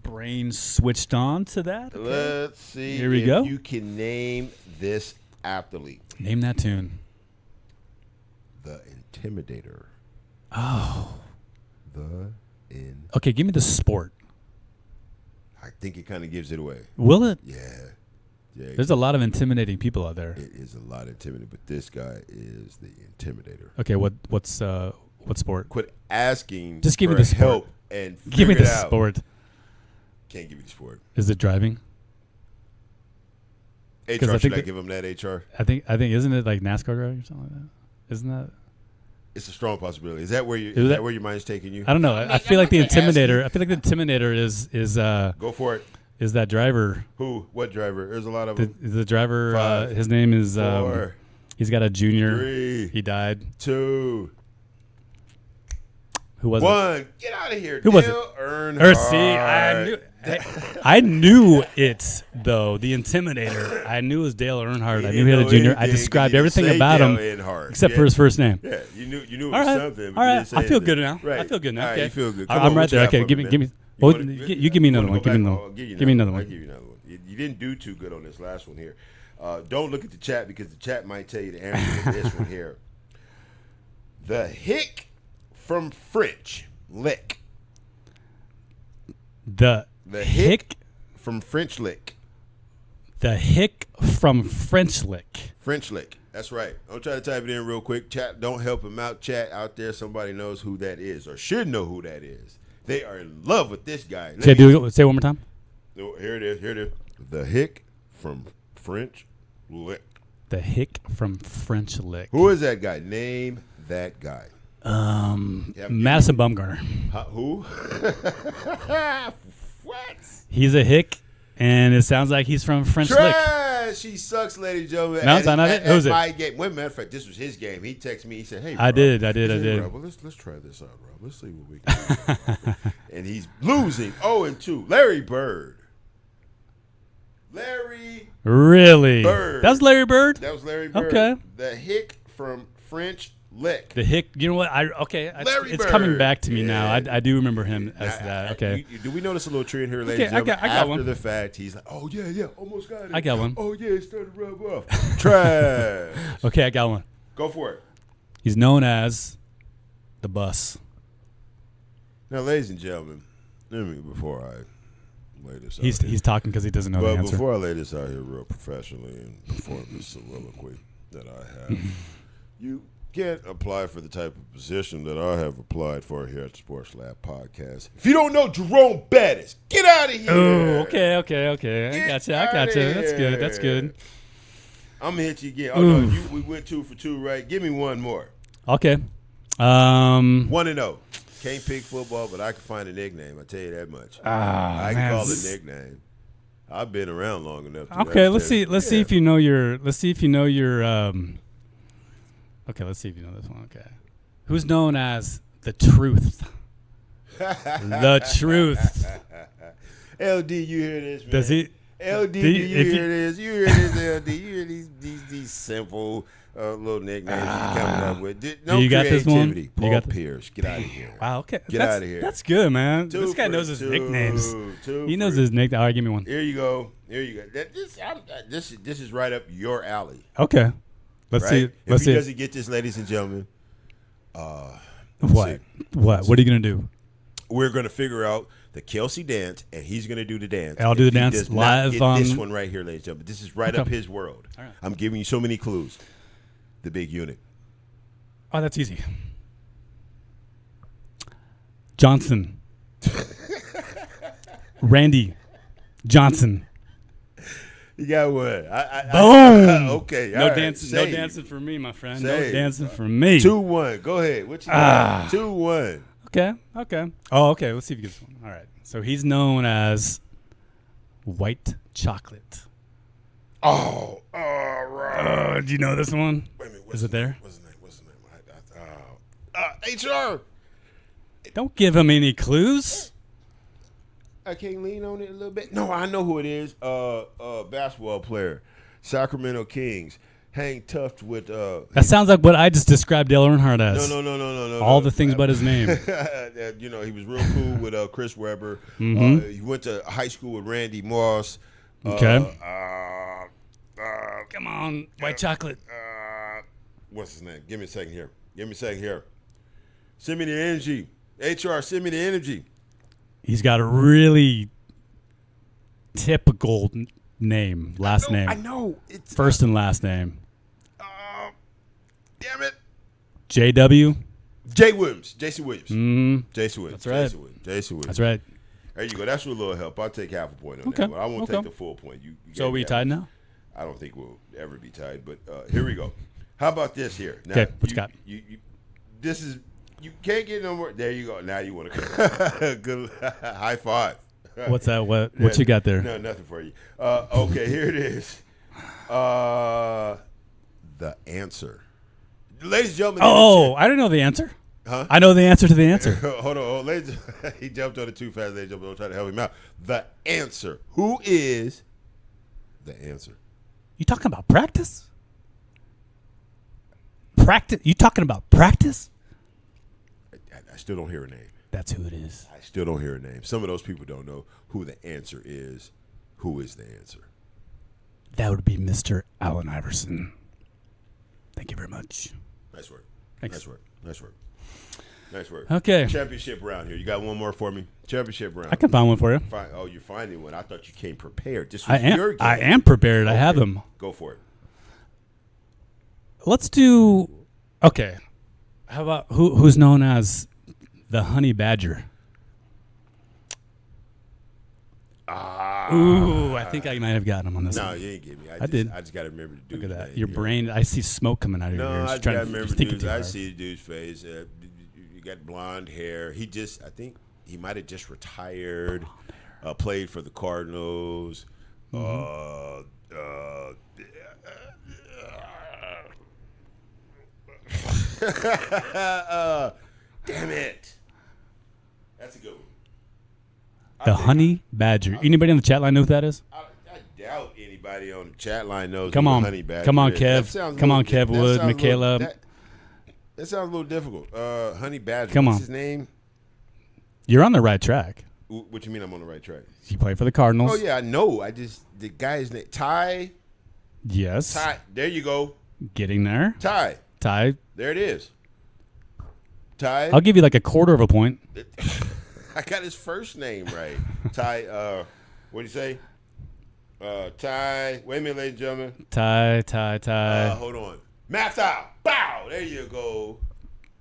brain switched on to that. Okay. Let's see. Here we if go. You can name this athlete. Name that tune. The Intimidator. Oh. Okay, give me the sport. I think it kind of gives it away. Will it? Yeah. There's a lot of intimidating people out there. It is a lot intimidating, but this guy is the Intimidator. Okay, what sport? Quit asking. Just give for me the sport. help and Give me figure the it out. sport. Can't give you the sport. Is it driving? HR, I should think I that- give him that HR? I think isn't it like NASCAR driving or something like that? Isn't that? It's a strong possibility. Is that where Is is that- that where your mind's taking you? I don't know. I feel like the intimidator. I feel like the intimidator is Go for it. is that driver. Who? What driver? There's a lot of The, them. the driver. 5, His name is. 4, He's got a junior. 3, He died. 2, Who was it? 1. Get out of here. Who was it? Dale Earnhardt. Or see, I knew it though. The Intimidator. I knew it was Dale Earnhardt. I knew he had a junior. I described everything about him except for his first name. Yeah, you knew it All was right, something. But all you right. didn't say I feel anything. good now. Right. I feel good now. All right, Okay, you feel good. Come I'm on, right what you there. got Okay, for give me. man? Well, wanna- you give me another one. Give me another I'll one. give you Give me another I'll one. give you another one. You didn't do too good on this last one here. Don't look at the chat because the chat might tell you the answer to this one here. The hick from French lick. The The hick. from French lick. The hick from French lick. French lick. That's right. I'll try to type it in real quick. Chat, don't help him out. Chat out there, somebody knows who that is or should know who that is. They are in love with this guy. Say it one more time. Oh, here it is. Here it is. The hick from French lick. The hick from French lick. Who is that guy? Name that guy. Madison Bumgarner. Who? What? He's a hick, and it sounds like he's from French lick. Trash. He sucks, ladies and gentlemen. No, it's not it. Who's it? My game. Well, matter of fact, this was his game. He texted me. He said, "Hey, I Rob." did. He said, "Rob, well, let's try this out, Rob. Let's see what we can do." And he's losing 0-2. Larry Bird. Larry. Really? Bird. That was Larry Bird? That was Larry Bird. Okay. The hick from French lick. The hick. You know what? Larry It's coming Bird. back to me now. Yeah. I do remember him as that. Okay. Do we notice a little trend here, ladies and Okay, gentlemen? I got After one. the fact, he's like, "Oh yeah, almost got it. I got one. Oh yeah, it started to rub off." Trash. Okay, I got one. Go for it. He's known as the bus. Now, ladies and gentlemen, before I lay this out, He's talking because he doesn't know the well, answer. before I lay this out here real professionally and perform this soliloquy that I have, you can't apply for the type of position that I have applied for here at the Sports Lab Podcast. If you don't know Jerome Bettis, get out of here. Oh, okay. I got you. outta That's good. here. I'm gonna hit you again. Oh no, we went 2 for 2, right? Give me one more. Okay. 1-0. Can't pick football, but I can find a nickname. I tell you that much. I can call it a nickname. I've been around long enough. Okay, let's see if you know your. Okay, let's see if you know this one. Okay, who's known as the Truth? The Truth. LD, you hear this, man? Does he? LD, Do you- you if hear this? You hear this, LD? You hear these simple little nicknames he's coming up with. No you got this one? creativity. You Paul got this? Pierce, get out of here. Wow. Okay. Get That's- outta here. That's good, man. 2 This guy for knows his 2, nicknames. 2 He knows for- his nickname. All right, give me one. Here you go. This is right up your alley. Okay. Let's Right? see. If Let's he see. doesn't get this, ladies and gentlemen, What? What? What are you gonna do? we're going to figure out the Kelsey dance, and he's going to do the dance. I'll do If the he dance does not live get on- this one right here, ladies and gentlemen. This is right up Okay. his world. All right. I'm giving you so many clues. The big unit. Oh, that's easy. Johnson. Randy Johnson. You got one. Boom. Okay. No all right. dancing. No Save. dancing for me, my friend. Save. No dancing for me. 2-1. Go ahead. What you got? 2-1. Okay. Oh, okay. Let's see if you get this one. All right. So he's known as White Chocolate. Oh, all right. Do you know this one? Wait a minute. Is it there? What's the name? HR. Don't give him any clues. I can't lean on it a little bit. No, I know who it is. Basketball player, Sacramento Kings. Hang tough with. That sounds like what I just described Dale Earnhardt as. No. All the things but his name. You know, he was real cool with Chris Webber. Mm-hmm. He went to high school with Randy Moss. Okay. Come on, white chocolate. What's his name? Give me a second here. Send me the energy. HR, send me the energy. He's got a really typical name, last name. I know. It's First and last name. damn it. JW. Jay Williams. Jason Williams. Jason Williams. That's right. Jason Williams. That's right. There you go. That's with a little help. I'll take half a point on Okay. that one. I won't Okay. take the full point. You So we gave tied that. now? I don't think we'll ever be tied, but here we go. How about this here? Now, Okay, what you got? This is you can't get no more. There you go. Now you want to good high five. What's that? What you got there? No, nothing for you. Okay, here it is. The answer, ladies and gentlemen. Oh, I didn't know the answer. Huh? I know the answer to the answer. Hold on, ladies. He jumped on it too fast. Ladies and gentlemen, don't try to help him out. The answer. Who is the answer? You talking about practice? Practice? You talking about practice? I still don't hear a name. That's who it is. I still don't hear a name. Some of those people don't know who the answer is. Who is the answer? That would be Mr. Allen Iverson. Thank you very much. Nice work. Thanks. Nice work. Nice work. Nice work. Okay. Championship round here. You got one more for me? Championship round. I can find one for you. Oh, you're finding one. I thought you came prepared. This was your game. I am prepared. I have them. Go for it. Let's do. Okay. How about who's known as the honey badger? Ooh, I think I might have gotten him on this No, one. you ain't get me. I did. I just got to remember the dude's Look at that. name Your here. brain. I see smoke coming out of your No, ears. I You're trying got to to remember think dudes. too I hard. see the dude's face. You got blonde hair. I think he might have just retired. Played for the Cardinals. Damn it. That's a good one. The honey badger. Anybody on the chat line know who that is? I doubt anybody on the chat line knows Come who on. the honey badger Come on, is. Kev. That sounds a Come on, little- Kev that Wood, sounds a little- Michaela. That sounds a little difficult. Honey badger. Come What's on. his name? You're on the right track. What you mean I'm on the right track? You play for the Cardinals. Oh, yeah, I know. The guy's name. Ty. Yes. There you go. Getting there. Ty. Ty. There it is. Ty. I'll give you like a quarter of a point. I got his first name right. Ty, what do you say? Ty, wait a minute, ladies and gentlemen. Ty. Hold on. Mathau. Bow. There you go.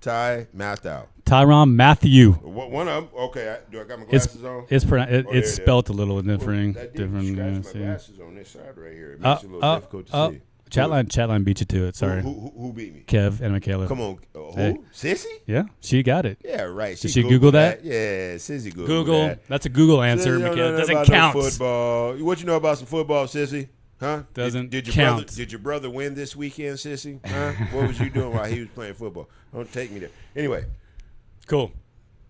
Ty Mathau. Tyrann Mathieu. One of them. Okay, do I got my glasses on? It's there it's it spelt a little different. That did different. scratch my see. glasses on this side right here. It makes it a little difficult to see. Chat line beat you to it. Sorry. Who beat me? Kev and Michaela. Come on. Who? Hey. Sissy? Yeah, she got it. Yeah, right. Did she Google that? Yeah, Sissy Googled Google. that. That's a Google answer, Sissy don't Michaela. know Doesn't about no count. football. What you know about some football, Sissy? Huh? Doesn't did your count. Did your brother win this weekend, Sissy? Huh? What was you doing while he was playing football? Don't take me there. Anyway, Cool.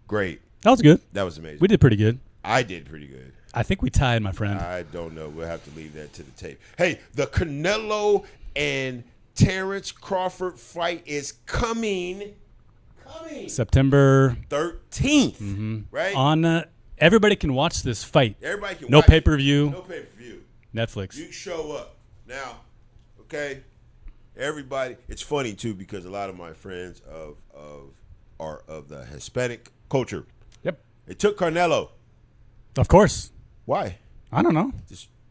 great. That was good. That was amazing. We did pretty good. I did pretty good. I think we tied, my friend. I don't know. We'll have to leave that to the tape. Hey, the Canelo and Terrence Crawford fight is coming. September 13th, right? on. Everybody can watch this fight. Everybody can No watch pay it. per view. No pay-per-view. Netflix. You show up. Now, okay, everybody, it's funny too because a lot of my friends are of the Hispanic culture. Yep. It took Canelo. Of course. Why? I don't know.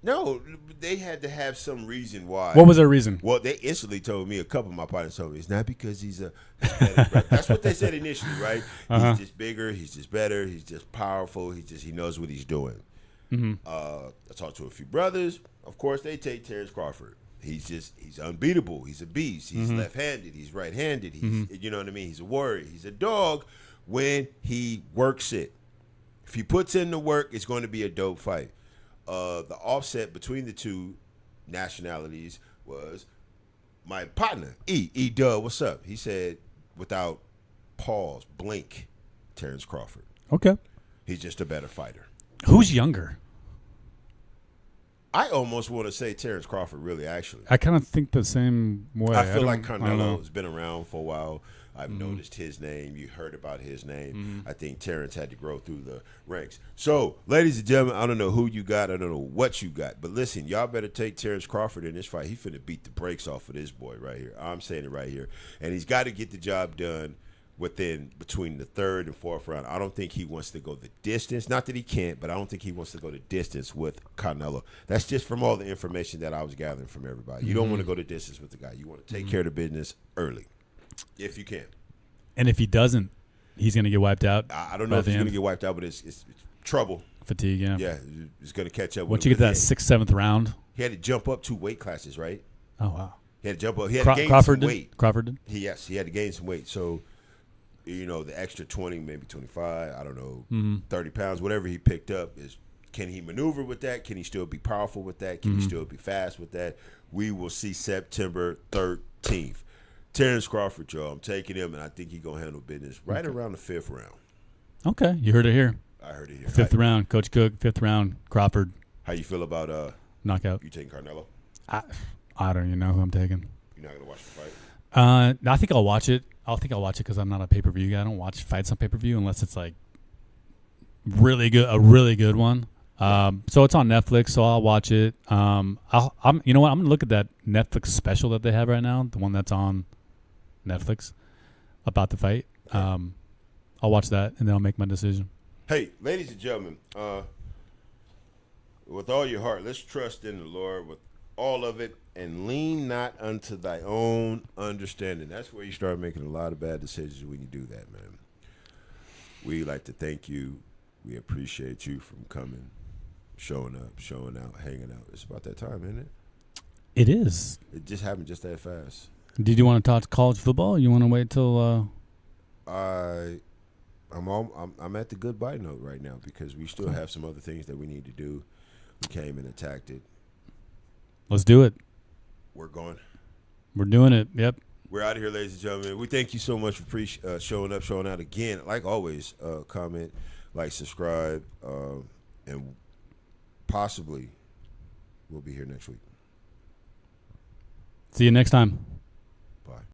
No, they had to have some reason why. What was their reason? Well, they instantly told me, a couple of my partners told me, it's not because he's a Hispanic, right? That's what they said initially, right? He's just bigger, he's just better, he's just powerful, he knows what he's doing. I talked to a few brothers. Of course, they take Terrence Crawford. He's unbeatable. He's a beast. He's left-handed. He's right-handed. You know what I mean? He's a warrior. He's a dog when he works it. If he puts in the work, it's going to be a dope fight. The offset between the two nationalities was my partner, E-Dub, what's up? He said, without pause, blink, Terrence Crawford. Okay. He's just a better fighter. Who's younger? I almost want to say Terrence Crawford, really, actually. I kind of think the same way. I feel like don't know. Carnelo's been around for a while. I've noticed his name. You heard about his name. I think Terrence had to grow through the ranks. So, ladies and gentlemen, I don't know who you got. I don't know what you got. But listen, y'all better take Terrence Crawford in this fight. He finna beat the brakes off of this boy right here. I'm saying it right here. And he's got to get the job done between the third and fourth round. I don't think he wants to go the distance. Not that he can't, but I don't think he wants to go the distance with Canelo. That's just from all the information that I was gathering from everybody. You don't want to go the distance with the guy. You want to take care of the business early, if you can. And if he doesn't, he's going to get wiped out. I don't know if he's going to get wiped out, but it's trouble. Fatigue, yeah. Yeah, it's going to catch up. Once you get to that 6th, 7th round. He had to jump up 2 weight classes, right? Oh, wow. He had to jump up. He had to gain Crawford some weight. Crawford did? Yes, he had to gain some weight. So, the extra 20, maybe 25, I don't know, 30 pounds, whatever he picked up is, can he maneuver with that? Can he still be powerful with that? Can he still be fast with that? We will see September 13th. Terrence Crawford, y'all. I'm taking him, and I think he's going to handle business right around the 5th round. Okay, you heard it here. I heard it here. 5th round, Coach Cook, 5th round, Crawford. How you feel about knockout? You taking Canelo? I don't even know who I'm taking. You're not going to watch the fight? I think I'll watch it. I think I'll watch it because I'm not a pay-per-view guy. I don't watch fights on pay-per-view unless it's like a really good one. So it's on Netflix, so I'll watch it. You know what? I'm gonna look at that Netflix special that they have right now, the one that's on Netflix about the fight. I'll watch that and then I'll make my decision. Hey, ladies and gentlemen, with all your heart, let's trust in the Lord with all of it and lean not unto thy own understanding. That's where you start making a lot of bad decisions when you do that, man. We like to thank you. We appreciate you from coming, showing up, showing out, hanging out. It's about that time, isn't it? It is. It just happened just that fast. Did you want to talk college football? Or you want to wait till? I'm at the goodbye note right now because we still have some other things that we need to do. We came and attacked it. Let's do it. We're going. We're doing it. Yep. We're out of here, ladies and gentlemen. We thank you so much for showing up, showing out again. Like always, comment, like, subscribe, and possibly we'll be here next week. See you next time.